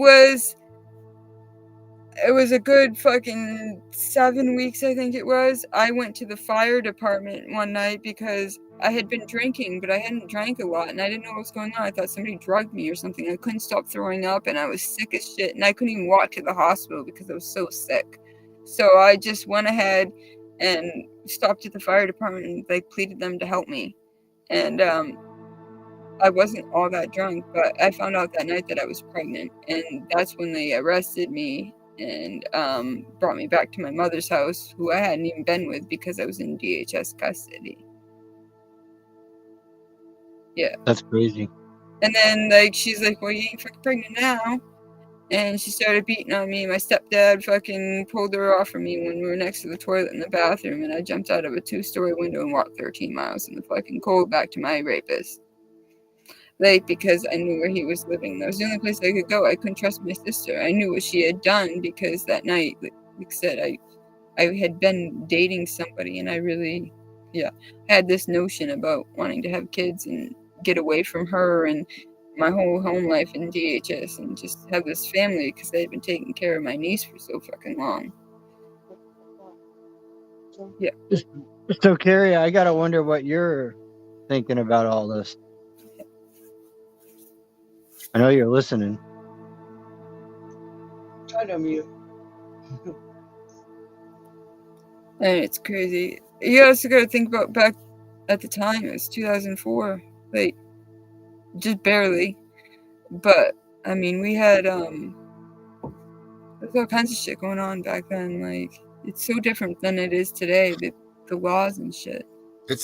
was a good fucking 7 weeks, I think it was. I went to the fire department one night because I had been drinking, but I hadn't drank a lot, and I didn't know what was going on. I thought somebody drugged me or something. I couldn't stop throwing up, and I was sick as shit, and I couldn't even walk to the hospital because I was so sick. So I just went ahead and stopped at the fire department and like pleaded them to help me. And I wasn't all that drunk, but I found out that night that I was pregnant, and that's when they arrested me and brought me back to my mother's house, who I hadn't even been with because I was in DHS custody. Yeah.
That's crazy.
And then, like, she's like, well, you ain't fucking pregnant now. And she started beating on me. My stepdad fucking pulled her off from me when we were next to the toilet in the bathroom, and I jumped out of a 2-story window and walked 13 miles in the fucking cold back to my rapist. Like, because I knew where he was living. That was the only place I could go. I couldn't trust my sister. I knew what she had done because that night, like I said, I had been dating somebody, and I really, had this notion about wanting to have kids and get away from her and my whole home life in DHS and just have this family because I had been taking care of my niece for so fucking long. Yeah.
So, Carrie, I gotta wonder what you're thinking about all this. I know you're listening.
Trying to mute.
And it's crazy. You also got to think about back at the time. It was 2004, like just barely. But I mean, we had there's all kinds of shit going on back then. Like it's so different than it is today. The laws and shit.
It's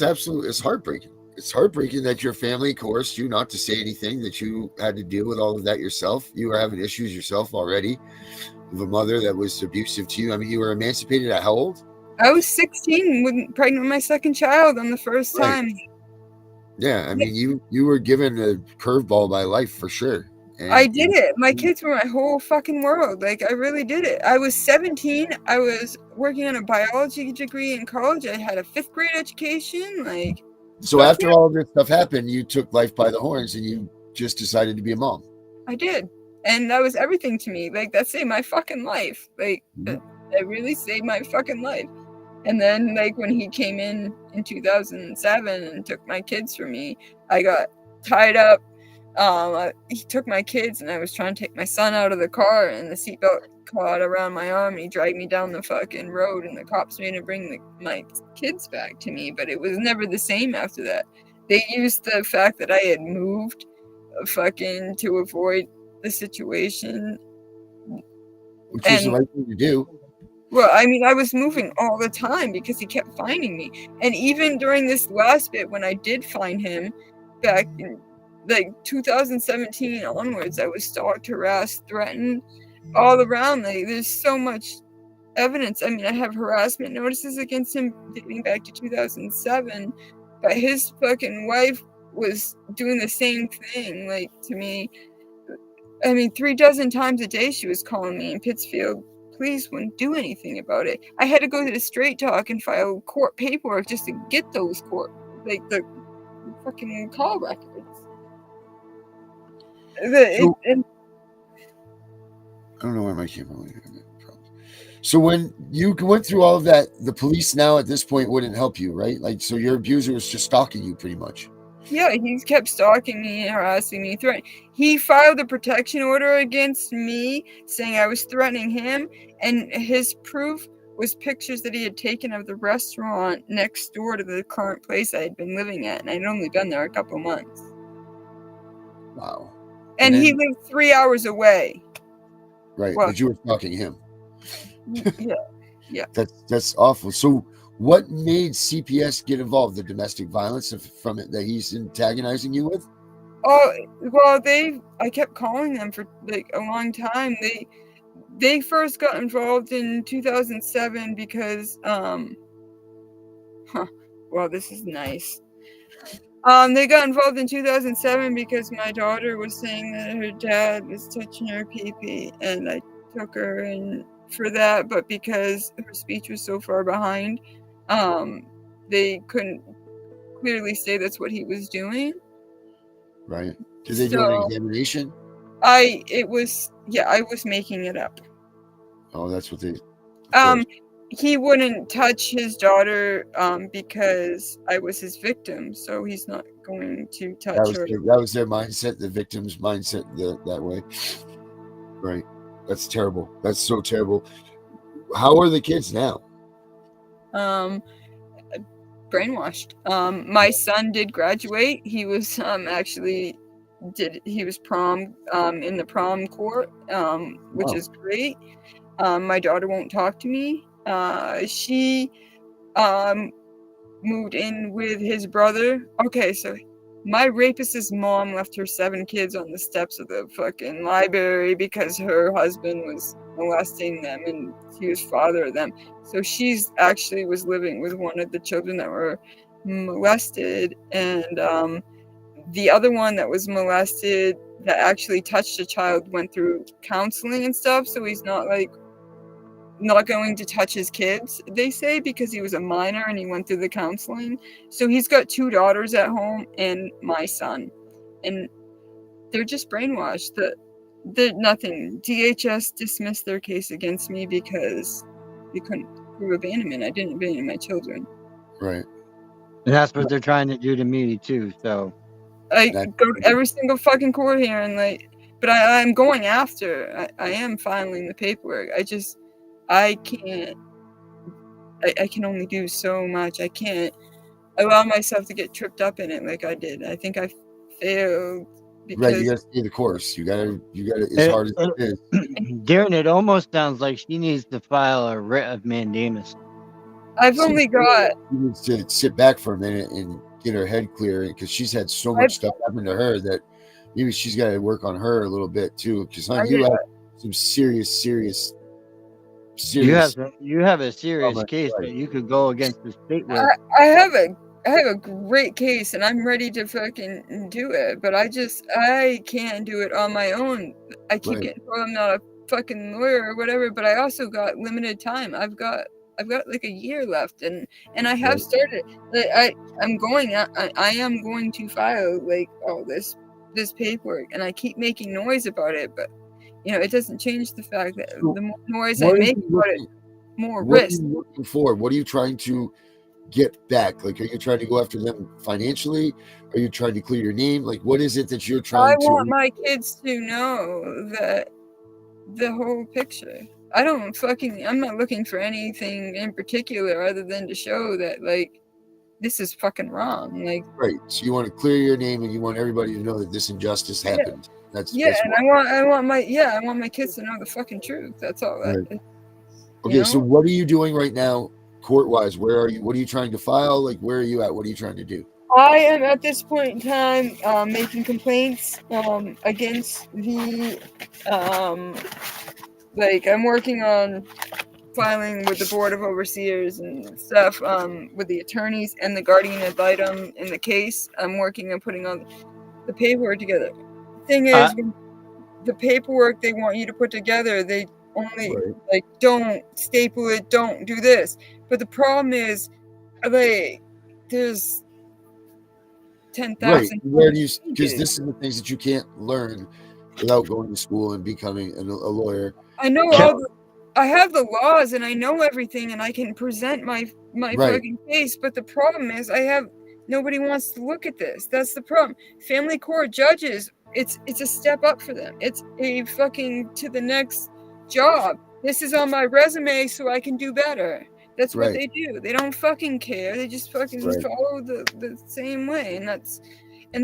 heartbreaking. It's heartbreaking that your family coerced you not to say anything, that you had to deal with all of that yourself. You were having issues yourself already with a mother that was abusive to you. I mean, you were emancipated at how old?
I was 16, pregnant with my second child on the first time.
Yeah, I mean, you were given a curveball by life for sure. And
I did it. My kids were my whole fucking world. Like, I really did it. I was 17. I was working on a biology degree in college. I had a 5th grade education. Like,
so after all of this stuff happened, you took life by the horns and you just decided to be a mom.
I did. And that was everything to me. Like, that saved my fucking life. Like, that really saved my fucking life. And then, like, when he came in 2007 and took my kids from me, I got tied up. He took my kids, and I was trying to take my son out of the car, and the seatbelt caught around my arm, and he dragged me down the fucking road, and the cops made him bring my kids back to me, but it was never the same after that. They used the fact that I had moved fucking to avoid the situation.
Which was the right thing to do.
Well, I mean, I was moving all the time because he kept finding me. And even during this last bit, when I did find him back in like 2017 onwards, I was stalked, harassed, threatened all around. Like, there's so much evidence. I mean, I have harassment notices against him dating back to 2007, but his fucking wife was doing the same thing, like, to me. I mean, 36 times a day she was calling me in Pittsfield. Police wouldn't do anything about it. I had to go to the Straight Talk and file court paperwork just to get those the fucking call records.
I don't know where my camera went. So when you went through all of that, the police now at this point wouldn't help you, right? Like, so your abuser was just stalking you pretty much.
Yeah, he kept stalking me, harassing me, threatening. He filed a protection order against me, saying I was threatening him, and his proof was pictures that he had taken of the restaurant next door to the current place I had been living at, and I'd only been there a couple months.
Wow.
And he lived 3 hours away.
Right, but you were stalking him.
Yeah.
That's awful. So what made CPS get involved? The domestic violence from it that he's antagonizing you with?
Oh, well, I kept calling them for like a long time. They first got involved in 2007 because well, this is nice. They got involved in 2007 because my daughter was saying that her dad was touching her pee-pee, and I took her in for that, but because her speech was so far behind, they couldn't clearly say that's what he was doing.
Right. Did they do an examination?
I was making it up.
Oh, that's what they.
He wouldn't touch his daughter because I was his victim, so he's not going to touch her.
That was their mindset, the victim's mindset that way. Right. That's terrible. That's so terrible. How are the kids now?
Brainwashed. My son did graduate. He was he was prom in the prom court, which is great. My daughter won't talk to me. She moved in with his brother. Okay, so my rapist's mom left her 7 kids on the steps of the fucking library because her husband was molesting them and he was father of them. So she's actually was living with one of the children that were molested, and the other one that was molested that actually touched a child went through counseling and stuff, so he's not going to touch his kids, they say, because he was a minor and he went through the counseling. So he's got 2 daughters at home and my son, and they're just brainwashed. They're nothing. DHS dismissed their case against me because they couldn't prove abandonment. I didn't abandon my children.
Right.
And that's what they're trying to do to me too. So
I go to every single fucking court hearing, but I'm going after. I am filing the paperwork. I can't. I can only do so much. I can't allow myself to get tripped up in it like I did. I think I failed.
Right, you gotta stay the course. You gotta as hard as it is.
Darren, it almost sounds like she needs to file a writ of mandamus.
I've only got.
She needs to sit back for a minute and get her head clear, because she's had so much stuff happen to her that maybe she's got to work on her a little bit too. Because you have some serious.
You have a serious case that you could go against the state with.
I have a great case and I'm ready to fucking do it, but I can't do it on my own. I keep getting told I'm not a fucking lawyer or whatever, but I also got limited time. I've got like a year left, and I have started. I am going to file all this paperwork, and I keep making noise about it, but it doesn't change the fact that the more noise I make about it, more risk.
What are you looking for? What are you trying to get back? Are you trying to go after them financially? Are you trying to clear your name? What is it that you're trying to?
I want my kids to know that the whole picture. I'm not looking for anything in particular other than to show that this is fucking wrong.
Right. So you want to clear your name and you want everybody to know that this injustice happened. That's
I want my kids to know the fucking truth. That's all.
Right. Okay, so what are you doing right now, court-wise? Where are you? What are you trying to file? Where are you at? What are you trying to do?
I am at this point in time making complaints against the I'm working on filing with the Board of Overseers and stuff with the attorneys and the guardian ad litem in the case. I'm working on putting all the paperwork together. Thing is, the paperwork they want you to put together, they only don't staple it, don't do this. But the problem is, there's 10,000.
Right. Where do you? Because this is the things that you can't learn without going to school and becoming a lawyer.
I know I have the laws and I know everything and I can present my fucking case, but the problem is nobody wants to look at this. That's the problem. Family court judges, it's a step up for them. It's a fucking to the next job. This is on my resume so I can do better. That's what they do. They don't fucking care. They just fucking follow the same way, and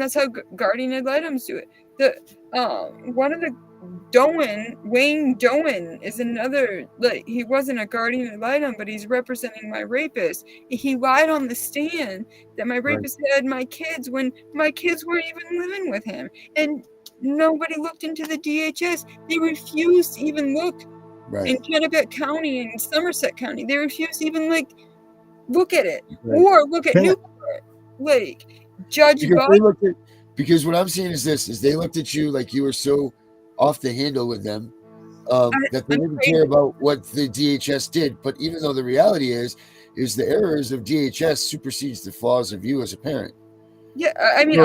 that's how guardian ad litems do it. One of the Wayne Doan is another, he wasn't a guardian ad litem, but he's representing my rapist. He lied on the stand that my rapist had my kids when my kids weren't even living with him. And nobody looked into the DHS. They refused to even look in Kennebec County and Somerset County. They refused to even look at it or look at Newport. Judge
because what I'm saying is this, is they looked at you like you were so off the handle with them that they didn't care about what the DHS did. But even though the reality is the errors of DHS supersedes the flaws of you as a parent.
Yeah, I mean,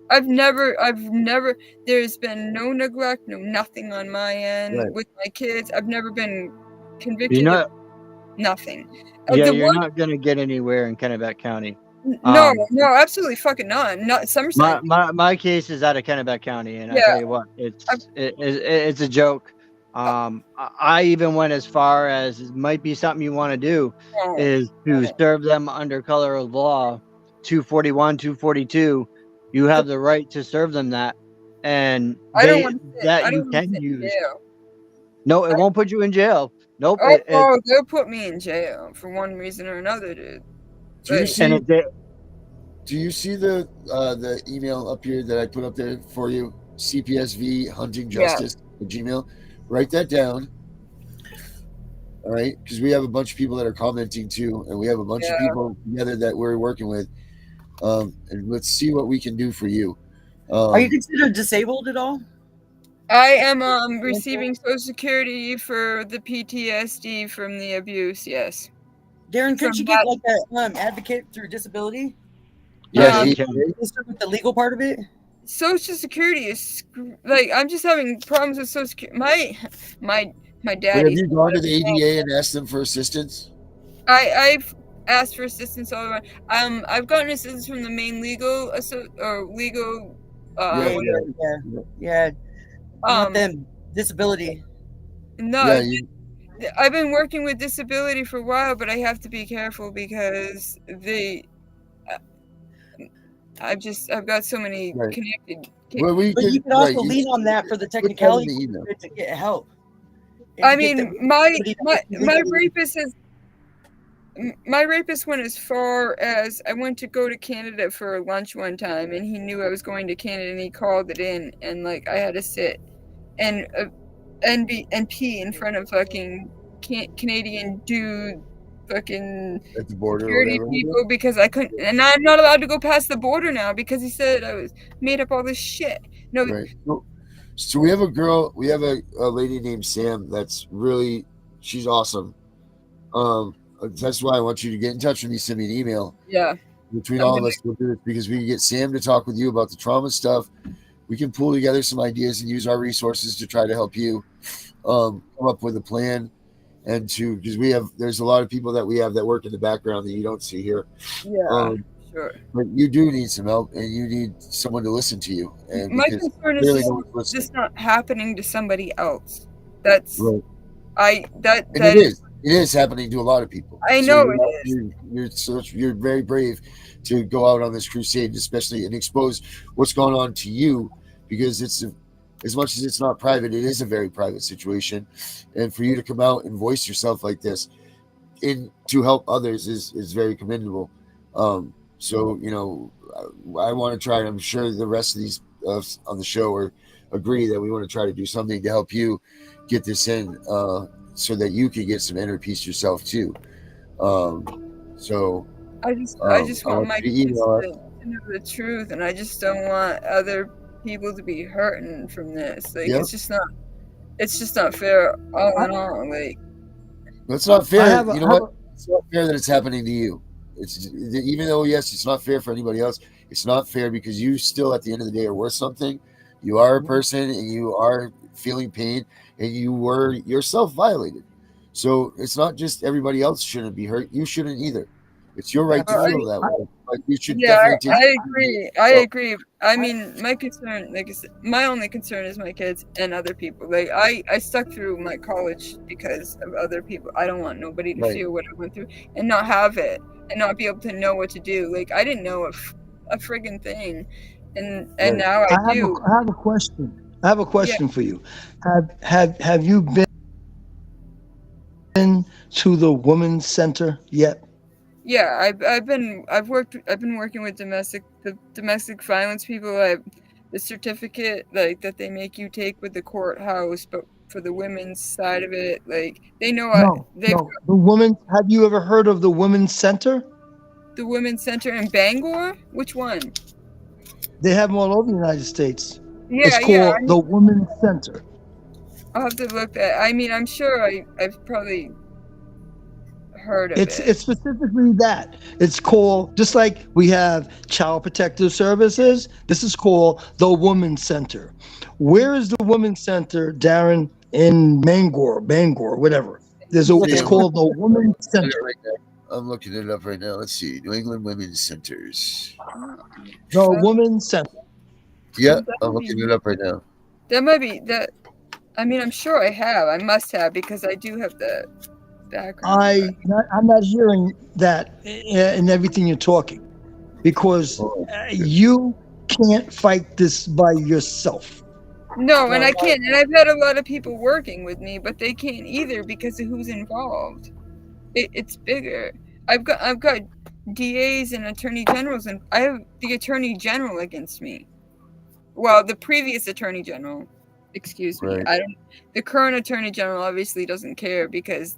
I've never. There's been no neglect, no nothing on my end
Right.
with my kids. I've never been convicted
You're
of
not.
nothing.
Yeah,
The
you're
one,
not gonna get anywhere in Kennebec County.
no, absolutely fucking not. Not Somerset.
My case is out of Kennebec County, and I
Yeah,
tell you what,
I've,
it's a joke. I even went as far as it might be something you want to do,
no,
is to
no.
serve them under color of law, 241, 242. You have the right to serve them that, and
I don't want to sit.
that
I
you
don't want to
can
sit in
use.
jail.
No, it won't put you in jail. Nope.
Oh, they'll put me in jail for one reason or another, dude.
Do you
Like,
see?
And
Do you see the email up here that I put up there for you? CPSV Hunting
yeah,
Justice at Gmail. Write that down. All right, because we have a bunch of people that are commenting too, and we have a bunch of
yeah.
people together that we're working with. And let's see what we can do for you.
Are you considered disabled at all?
I am receiving Social Security for the PTSD from the abuse. Yes.
Darren,
From
couldn't you get
that,
like a advocate through disability?
yes,
um,
you can.
With the legal part of it?
Social Security is like I'm just having problems with Social Security. My
But have
daddy's.
you gone to the ADA and asked them for assistance?
I've asked for assistance all around. I've gotten assistance from the main legal legal.
Yeah. You want
Um,
them disability.
no, I've been working with disability for a while, but I have to be careful because I've got so many connected.
Well,
But you can also lean on that for the technicality to get help.
I mean, my rapist is. My rapist went as far as I went to go to Canada for lunch one time, and he knew I was going to Canada, and he called it in, and like I had to sit and pee in front of fucking Canadian dude, fucking
at the border
security people because I couldn't, and I'm not allowed to go past the border now because he said I was made up all this shit. No,
right. So we have a girl, we have a lady named Sam that's really, she's awesome. That's why I want you to get in touch with me, send me an email.
Yeah.
Between all of us, we'll do this because we can get Sam to talk with you about the trauma stuff. We can pull together some ideas and use our resources to try to help you come up with a plan, and because there's a lot of people that we have that work in the background that you don't see here.
Yeah, sure.
But you do need some help, and you need someone to listen to you. And
my concern is just not happening to somebody else. That's
right. It is happening to a lot of people.
I know it
is. You're very brave to go out on this crusade, especially and expose what's going on to you, because it's as much as it's not private, it is a very private situation, and for you to come out and voice yourself like this, to help others is very commendable. So I want to try, and I'm sure the rest of these on the show agree that we want to try to do something to help you get this in. So that you can get some inner peace yourself too. So
I just want my kids to know the truth, and I just don't want other people to be hurting from this. Like it's just not fair all in all. Like
it's not fair. What? It's not fair that it's happening to you. It's even though yes, it's not fair for anybody else. It's not fair because you still at the end of the day are worth something. You are a person, and you are feeling pain, and you were yourself violated. So it's not just everybody else shouldn't be hurt. You shouldn't either. It's your right to feel that way. Like you should definitely
I agree. I mean, my concern, like I said, my only concern is my kids and other people. Like I stuck through my college because of other people. I don't want nobody to feel what I went through and not have it and not be able to know what to do. Like I didn't know a friggin' thing. And now I do.
I have a question. I have a question for you. Have you been to the Women's Center yet?
Yeah, I've been working with domestic violence people. The certificate like that they make you take with the courthouse, but for the women's side of it, like they know
the women. Have you ever heard of the Women's Center?
The Women's Center in Bangor? Which one?
They have them all over the United States.
Yeah,
it's called the Women's Center.
I'll have to look at. I mean, I'm sure I've probably heard of
It's
it.
specifically that. It's called, just like we have Child Protective Services, this is called the Women's Center. Where is the Women's Center, Darren, in Bangor, whatever? It's called the Women's Center.
I'm looking it up right now. Let's see. New England Women's Centers.
The Women's Center.
Yeah, I'm looking it up right now.
That might be that. I mean, I'm sure I have. I must have because I do have the background.
I'm not hearing that in everything you're talking, because you can't fight this by yourself.
No, and I can't. And I've had a lot of people working with me, but they can't either because of who's involved. It's bigger. I've got DAs and attorney generals, and I have the attorney general against me. Well, the previous attorney general, excuse me.
Right.
The current attorney general obviously doesn't care because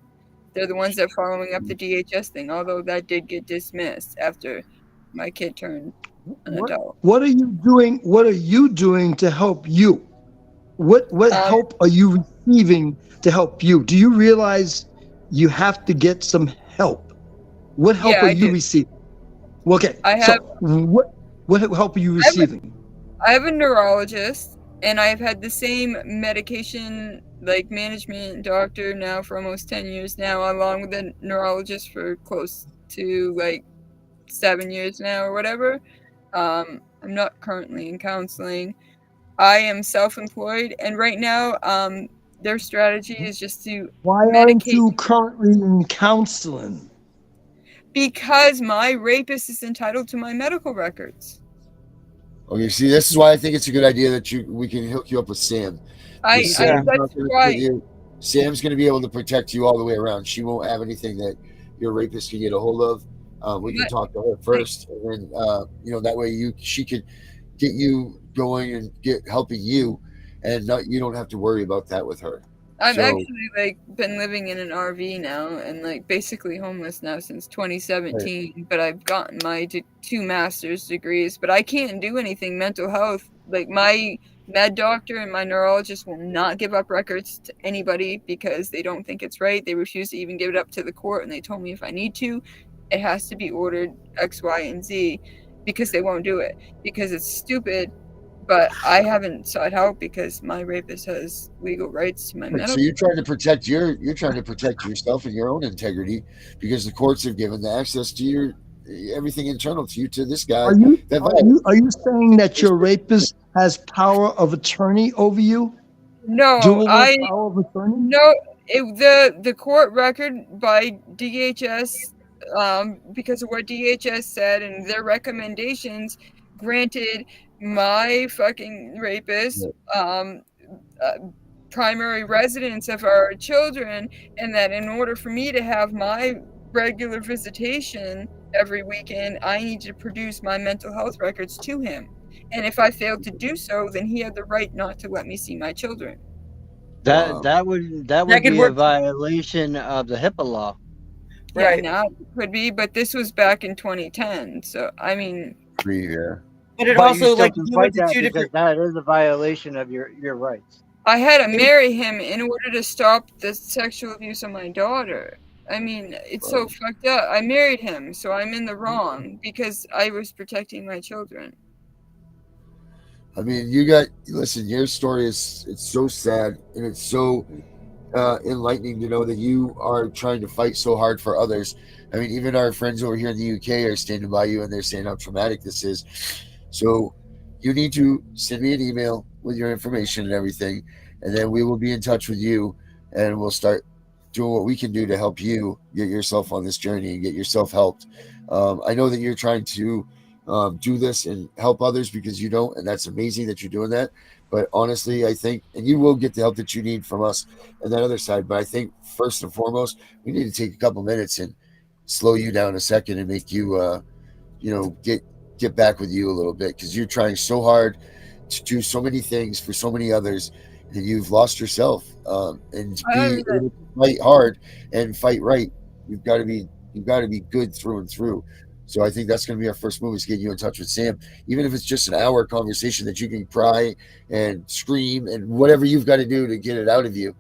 they're the ones that are following up the DHS thing. Although that did get dismissed after my kid turned an adult.
What are you doing? What are you doing to help you? What help are you receiving to help you? Do you realize you have to get some help? What help are you receiving? Okay, what help are you receiving?
I have a neurologist, and I've had the same medication management doctor now for almost 10 years now, along with a neurologist for close to 7 years now or whatever. I'm not currently in counseling. I am self-employed, and right now, their strategy is just to
Why aren't you currently in counseling?
Because my rapist is entitled to my medical records.
Okay, see, this is why I think it's a good idea that we can hook you up with Sam. Sam's going to be able to protect you all the way around. She won't have anything that your rapist can get a hold of. We can talk to her first, and then that way she could get you going and helping you, and you don't have to worry about that with her.
I'm actually been living in an RV now and basically homeless now since 2017. Right. But I've gotten my 2 master's degrees, but I can't do anything mental health. My med doctor and my neurologist will not give up records to anybody because they don't think it's right. They refuse to even give it up to the court, and they told me if I need to, it has to be ordered X, Y, and Z because they won't do it because it's stupid. But I haven't sought help because my rapist has legal rights to my medical.
So you're trying to protect yourself and your own integrity because the courts have given the access to your everything internal to you to this guy.
Are you saying that your rapist has power of attorney over you?
No,
power of attorney?
No, the court record by DHS, because of what DHS said and their recommendations, granted my fucking rapist primary residence of our children, and that in order for me to have my regular visitation every weekend, I need to produce my mental health records to him. And if I failed to do so, then he had the right not to let me see my children.
That would be a violation of the HIPAA law.
Yeah, now it could be, but this was back in 2010. So I mean,
But it also
that is a violation of your rights.
I had to marry him in order to stop the sexual abuse of my daughter. I mean, it's so fucked up. I married him, so I'm in the wrong because I was protecting my children.
I mean, listen, your story it's so sad, and it's so enlightening to know that you are trying to fight so hard for others. I mean, even our friends over here in the UK are standing by you, and they're saying how traumatic this is. So you need to send me an email with your information and everything, and then we will be in touch with you, and we'll start doing what we can do to help you get yourself on this journey and get yourself helped. I know that you're trying to do this and help others because you don't, and that's amazing that you're doing that. But honestly, I think, and you will get the help that you need from us and that other side, but I think first and foremost, we need to take a couple minutes and slow you down a second and make you, get back with you a little bit, because you're trying so hard to do so many things for so many others, and you've lost yourself. And to be able to fight hard and fight right, you've got to be good through and through. So I think that's going to be our first move, is getting you in touch with Sam, even if it's just an hour conversation that you can cry and scream and whatever you've got to do to get it out of you.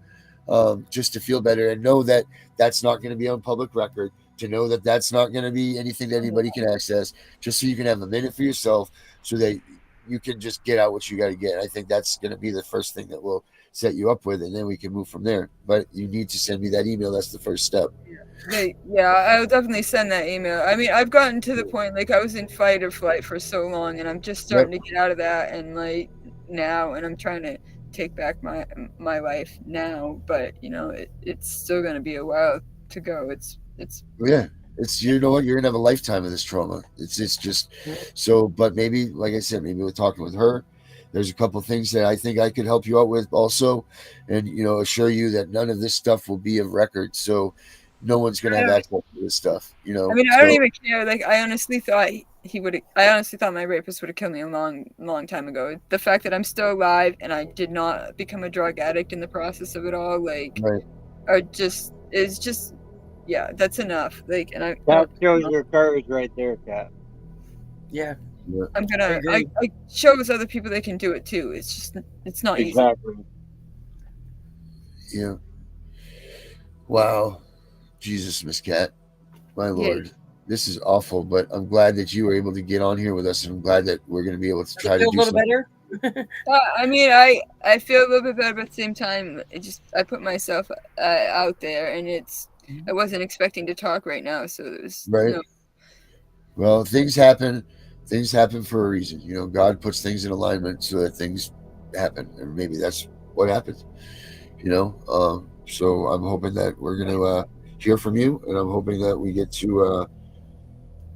just to feel better and know that that's not going to be on public record, to know that that's not going to be anything that anybody can access, just so you can have a minute for yourself so that you can just get out what you got to get. I think that's going to be the first thing that will set you up with, and then we can move from there. But you need to send me that email. That's the first step.
Yeah, I'll definitely send that email. I mean, I've gotten to the point, like, I was in fight or flight for so long, and I'm just starting to get out of that, and like now, and I'm trying to take back my life now, but you know, it's still going to be a while to go. It's
Yeah, it's, you know what, you're gonna have a lifetime of this trauma. It's just so. But maybe, like I said, maybe we're talking with her. There's a couple things that I think I could help you out with also, and assure you that none of this stuff will be of record. So no one's gonna have access to this stuff.
I mean, I don't even care. Like, I honestly thought he would. I honestly thought my rapist would have killed me a long time ago. The fact that I'm still alive and I did not become a drug addict in the process of it all, like, is just, yeah, that's enough. Like, and
that shows your courage right there, Kat.
Yeah.
I'm gonna. I shows other people they can do it too. It's just, it's not
exactly
easy. Yeah. Wow. Jesus, Miss Kat. My Lord. This is awful, but I'm glad that you were able to get on here with us, and I'm glad that we're going to be able to try to do
something better.
I mean, I feel a little bit better, but at the same time, I put myself out there, and I wasn't expecting to talk right now, so there's
Well, things happen for a reason. God puts things in alignment so that things happen, and maybe that's what happens. So I'm hoping that we're going to hear from you, and I'm hoping that we get to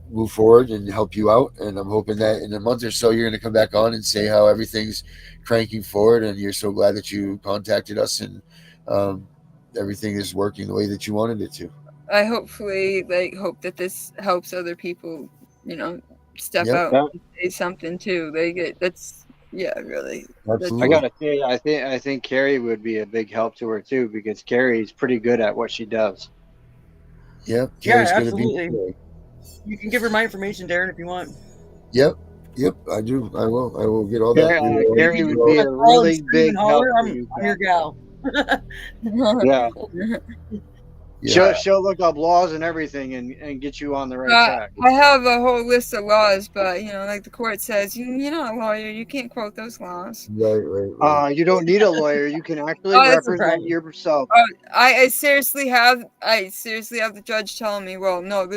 move forward and help you out. And I'm hoping that in a month or so you're going to come back on and say how everything's cranking forward, and you're so glad that you contacted us, and everything is working the way that you wanted it to.
I hope that this helps other people, step out and say something too. That's really.
Absolutely.
I gotta say, I think Carrie would be a big help to her too, because Carrie's pretty good at what she does.
Yeah,
absolutely. You can give her my information, Darren, if you want.
Yep, I do. I will get all that.
Carrie would be a really big help.
I'm your gal.
Yeah. She'll look up laws and everything and get you on the right track.
I have a whole list of laws, but like the court says, you're not a lawyer. You can't quote those laws.
Right.
You don't need a lawyer. You can actually represent yourself.
I seriously have the judge telling me, well, no,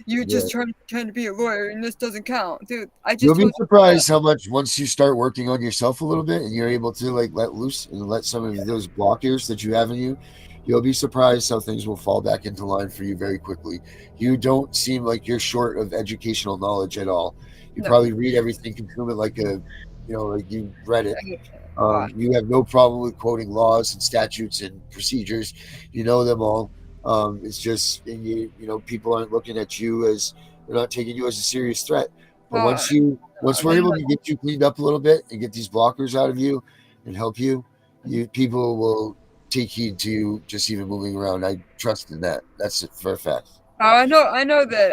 you're just trying to pretend to be a lawyer, and this doesn't count, dude.
You'll be surprised how much, once you start working on yourself a little bit, and you're able to let loose and let some of those blockers that you have in you. You'll be surprised how things will fall back into line for you very quickly. You don't seem like you're short of educational knowledge at all. You probably read everything, consume it like like you read it. You have no problem with quoting laws and statutes and procedures. You know them all. It's just, people aren't looking at you they're not taking you as a serious threat. But once we're able to get you cleaned up a little bit and get these blockers out of you and help you, people will take heed to you just even moving around. I trust in that. That's it for a fact.
I know that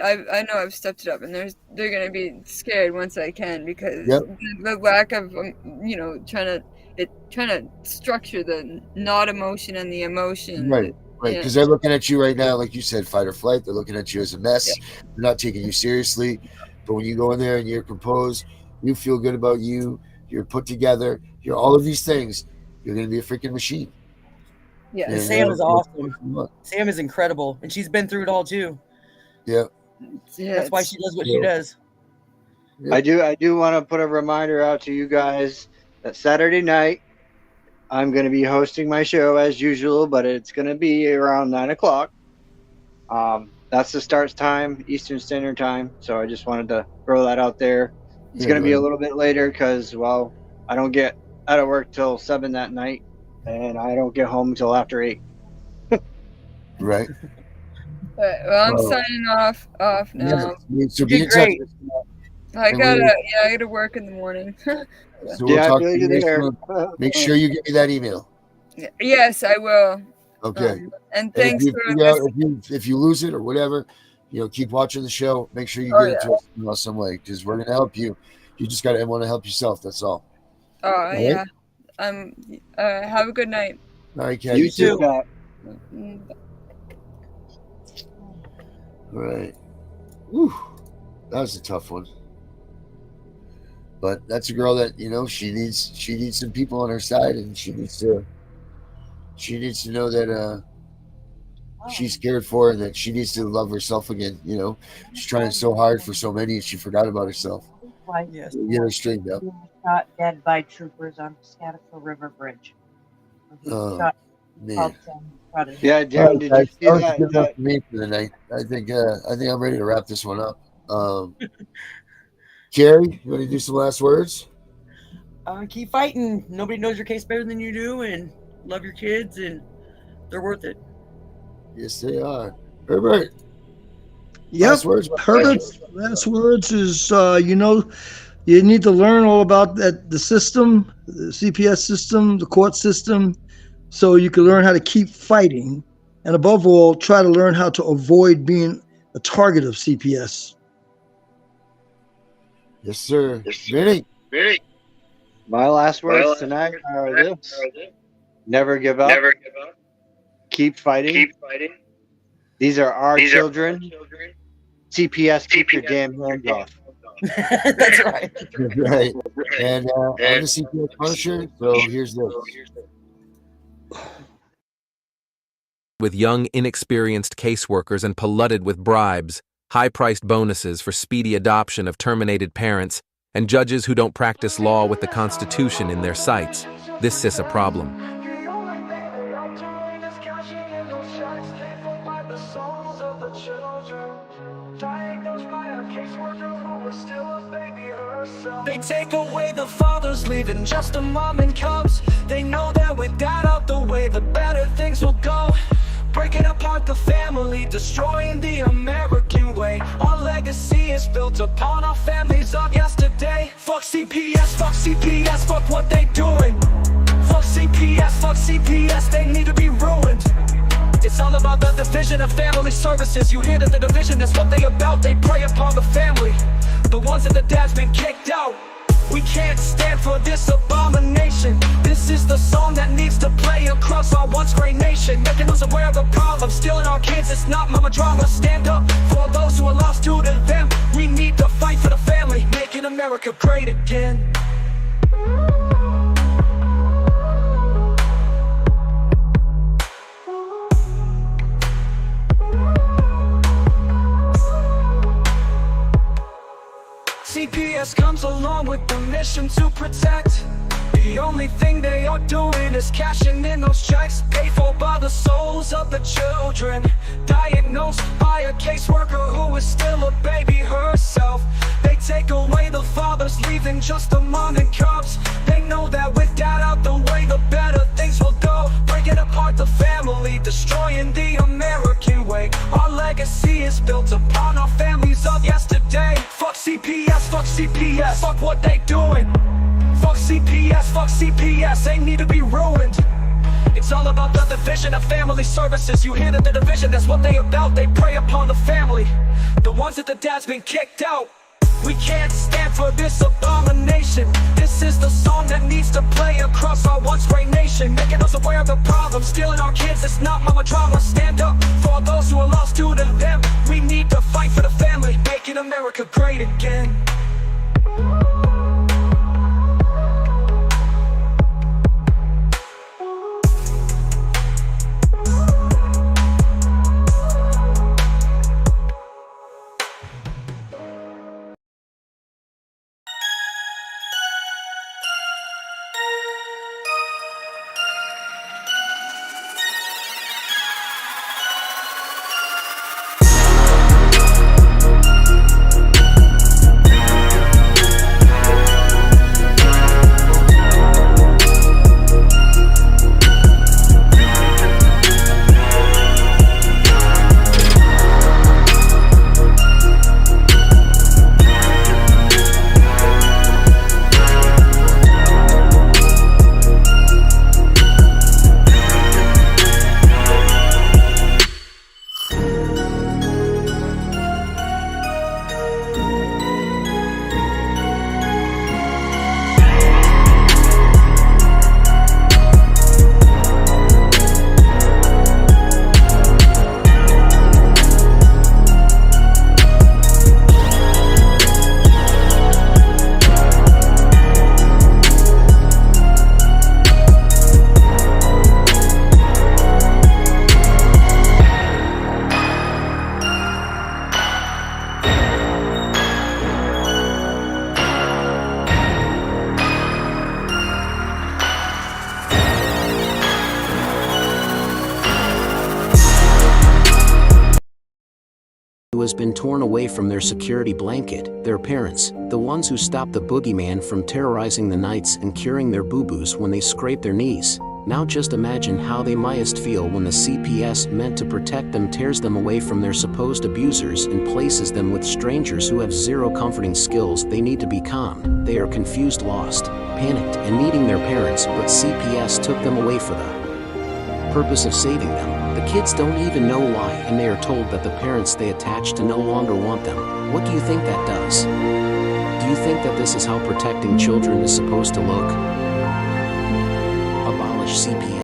I've stepped it up, and they're gonna be scared once I can, because the lack of trying to structure the not emotion and the emotion.
Right. Because they're looking at you right now, like you said, fight or flight. They're looking at you as a mess. They're not taking you seriously. But when you go in there and you're composed, you feel good about you, you're put together, you're all of these things, you're gonna be a freaking machine.
Yeah, and Sam is awesome. Sam is incredible, and she's been through it all too.
Yeah,
that's why she does what she does.
Yeah.
I do want to put a reminder out to you guys that Saturday night I'm going to be hosting my show as usual, but it's going to be around 9:00. That's the start time, Eastern Standard Time. So I just wanted to throw that out there. It's going to be a little bit later because, I don't get out of work till 7 that night, and I don't get home until after 8.
Right.
Well, I'm signing off now.
So be in touch.
I gotta work in the morning.
So we'll talk to you there. Make sure you get me that email.
Yes, I will.
Okay.
And thanks
if you lose it or whatever, keep watching the show. Make sure you get it to us some way, because we're gonna help you. You just gotta want to help yourself. That's all.
Oh, yeah. Have a good night.
All right, Kat.
You too, Kat.
All right. Whew. That was a tough one. But that's a girl that, you know, she needs some people on her side, and she needs to know that she's cared for and that she needs to love herself again. You know, she's trying so hard for so many and she forgot about herself.
Yes.
Get her straightened up.
Shot dead by troopers on Scatica River Bridge.
Oh, man.
Yeah, Darren, did you see
that was
that?
good enough for me for the night. I think I'm ready to wrap this one up. Jerry, you want to do some last words?
Keep fighting. Nobody knows your case better than you do, and love your kids, and they're worth it.
Yes, they are. Herbert.
Yep.
Last words.
Herbert's last words is, you know, you need to learn all about the system, the CPS system, the court system, so you can learn how to keep fighting. And above all, try to learn how to avoid being a target of CPS.
Yes, sir. Vinny.
My last words tonight are this. Never give up. Keep fighting. These are our children. CPS, keep your damn hands off.
That's right.
Right. And I'm the CPS Punisher, so here's this.
With young, inexperienced caseworkers and polluted with bribes, high-priced bonuses for speedy adoption of terminated parents, and judges who don't practice law with the Constitution in their sights, this is a problem.
They take away the fathers, leaving just a mom and cubs. They know that with that out the way, the better things will go. Breaking apart the family, destroying the American way. Our legacy is built upon our families of yesterday. Fuck CPS, fuck what they doing. Fuck CPS, they need to be ruined. It's all about the division of family services. You hear that the division is what they about. They prey upon the family, the ones that the dad's been kicked out. We can't stand for this abomination. This is the song that needs to play across our once great nation, making us aware of the problem. Stealing our kids, it's not mama drama. Stand up for those who are lost due to them. We need to fight for the family, making America great again. CPS comes along with the mission to protect. The only thing they are doing is cashing in those checks, paid for by the souls of the children. Diagnosed by a caseworker who is still a baby herself. They take away the fathers, leaving just a mom and cubs. They know that with that out the way, the better things will go. Breaking apart the family, destroying the American way. Our legacy is built upon our families of yesterday. Fuck CPS, fuck what they doing. Fuck CPS, they need to be ruined. It's all about the division of family services. You hear that the division, that's what they about. They prey upon the family, the ones that the dad's been kicked out. We can't stand for this abomination. This is the song that needs to play across our once great nation, making us aware of the problem. Stealing our kids, it's not mama drama. Stand up for those who are lost due to them. We need to fight for the family, making America great again.
has been torn away from their security blanket, their parents, the ones who stopped the boogeyman from terrorizing the nights and curing their boo-boos when they scrape their knees. Now just imagine how they must feel when the CPS meant to protect them tears them away from their supposed abusers and places them with strangers who have zero comforting skills. They need to be calm. They are confused, lost, panicked, and needing their parents, but CPS took them away for the purpose of saving them. The kids don't even know why, and they are told that the parents they attach to no longer want them. What do you think that does? Do you think that this is how protecting children is supposed to look? Abolish CPS.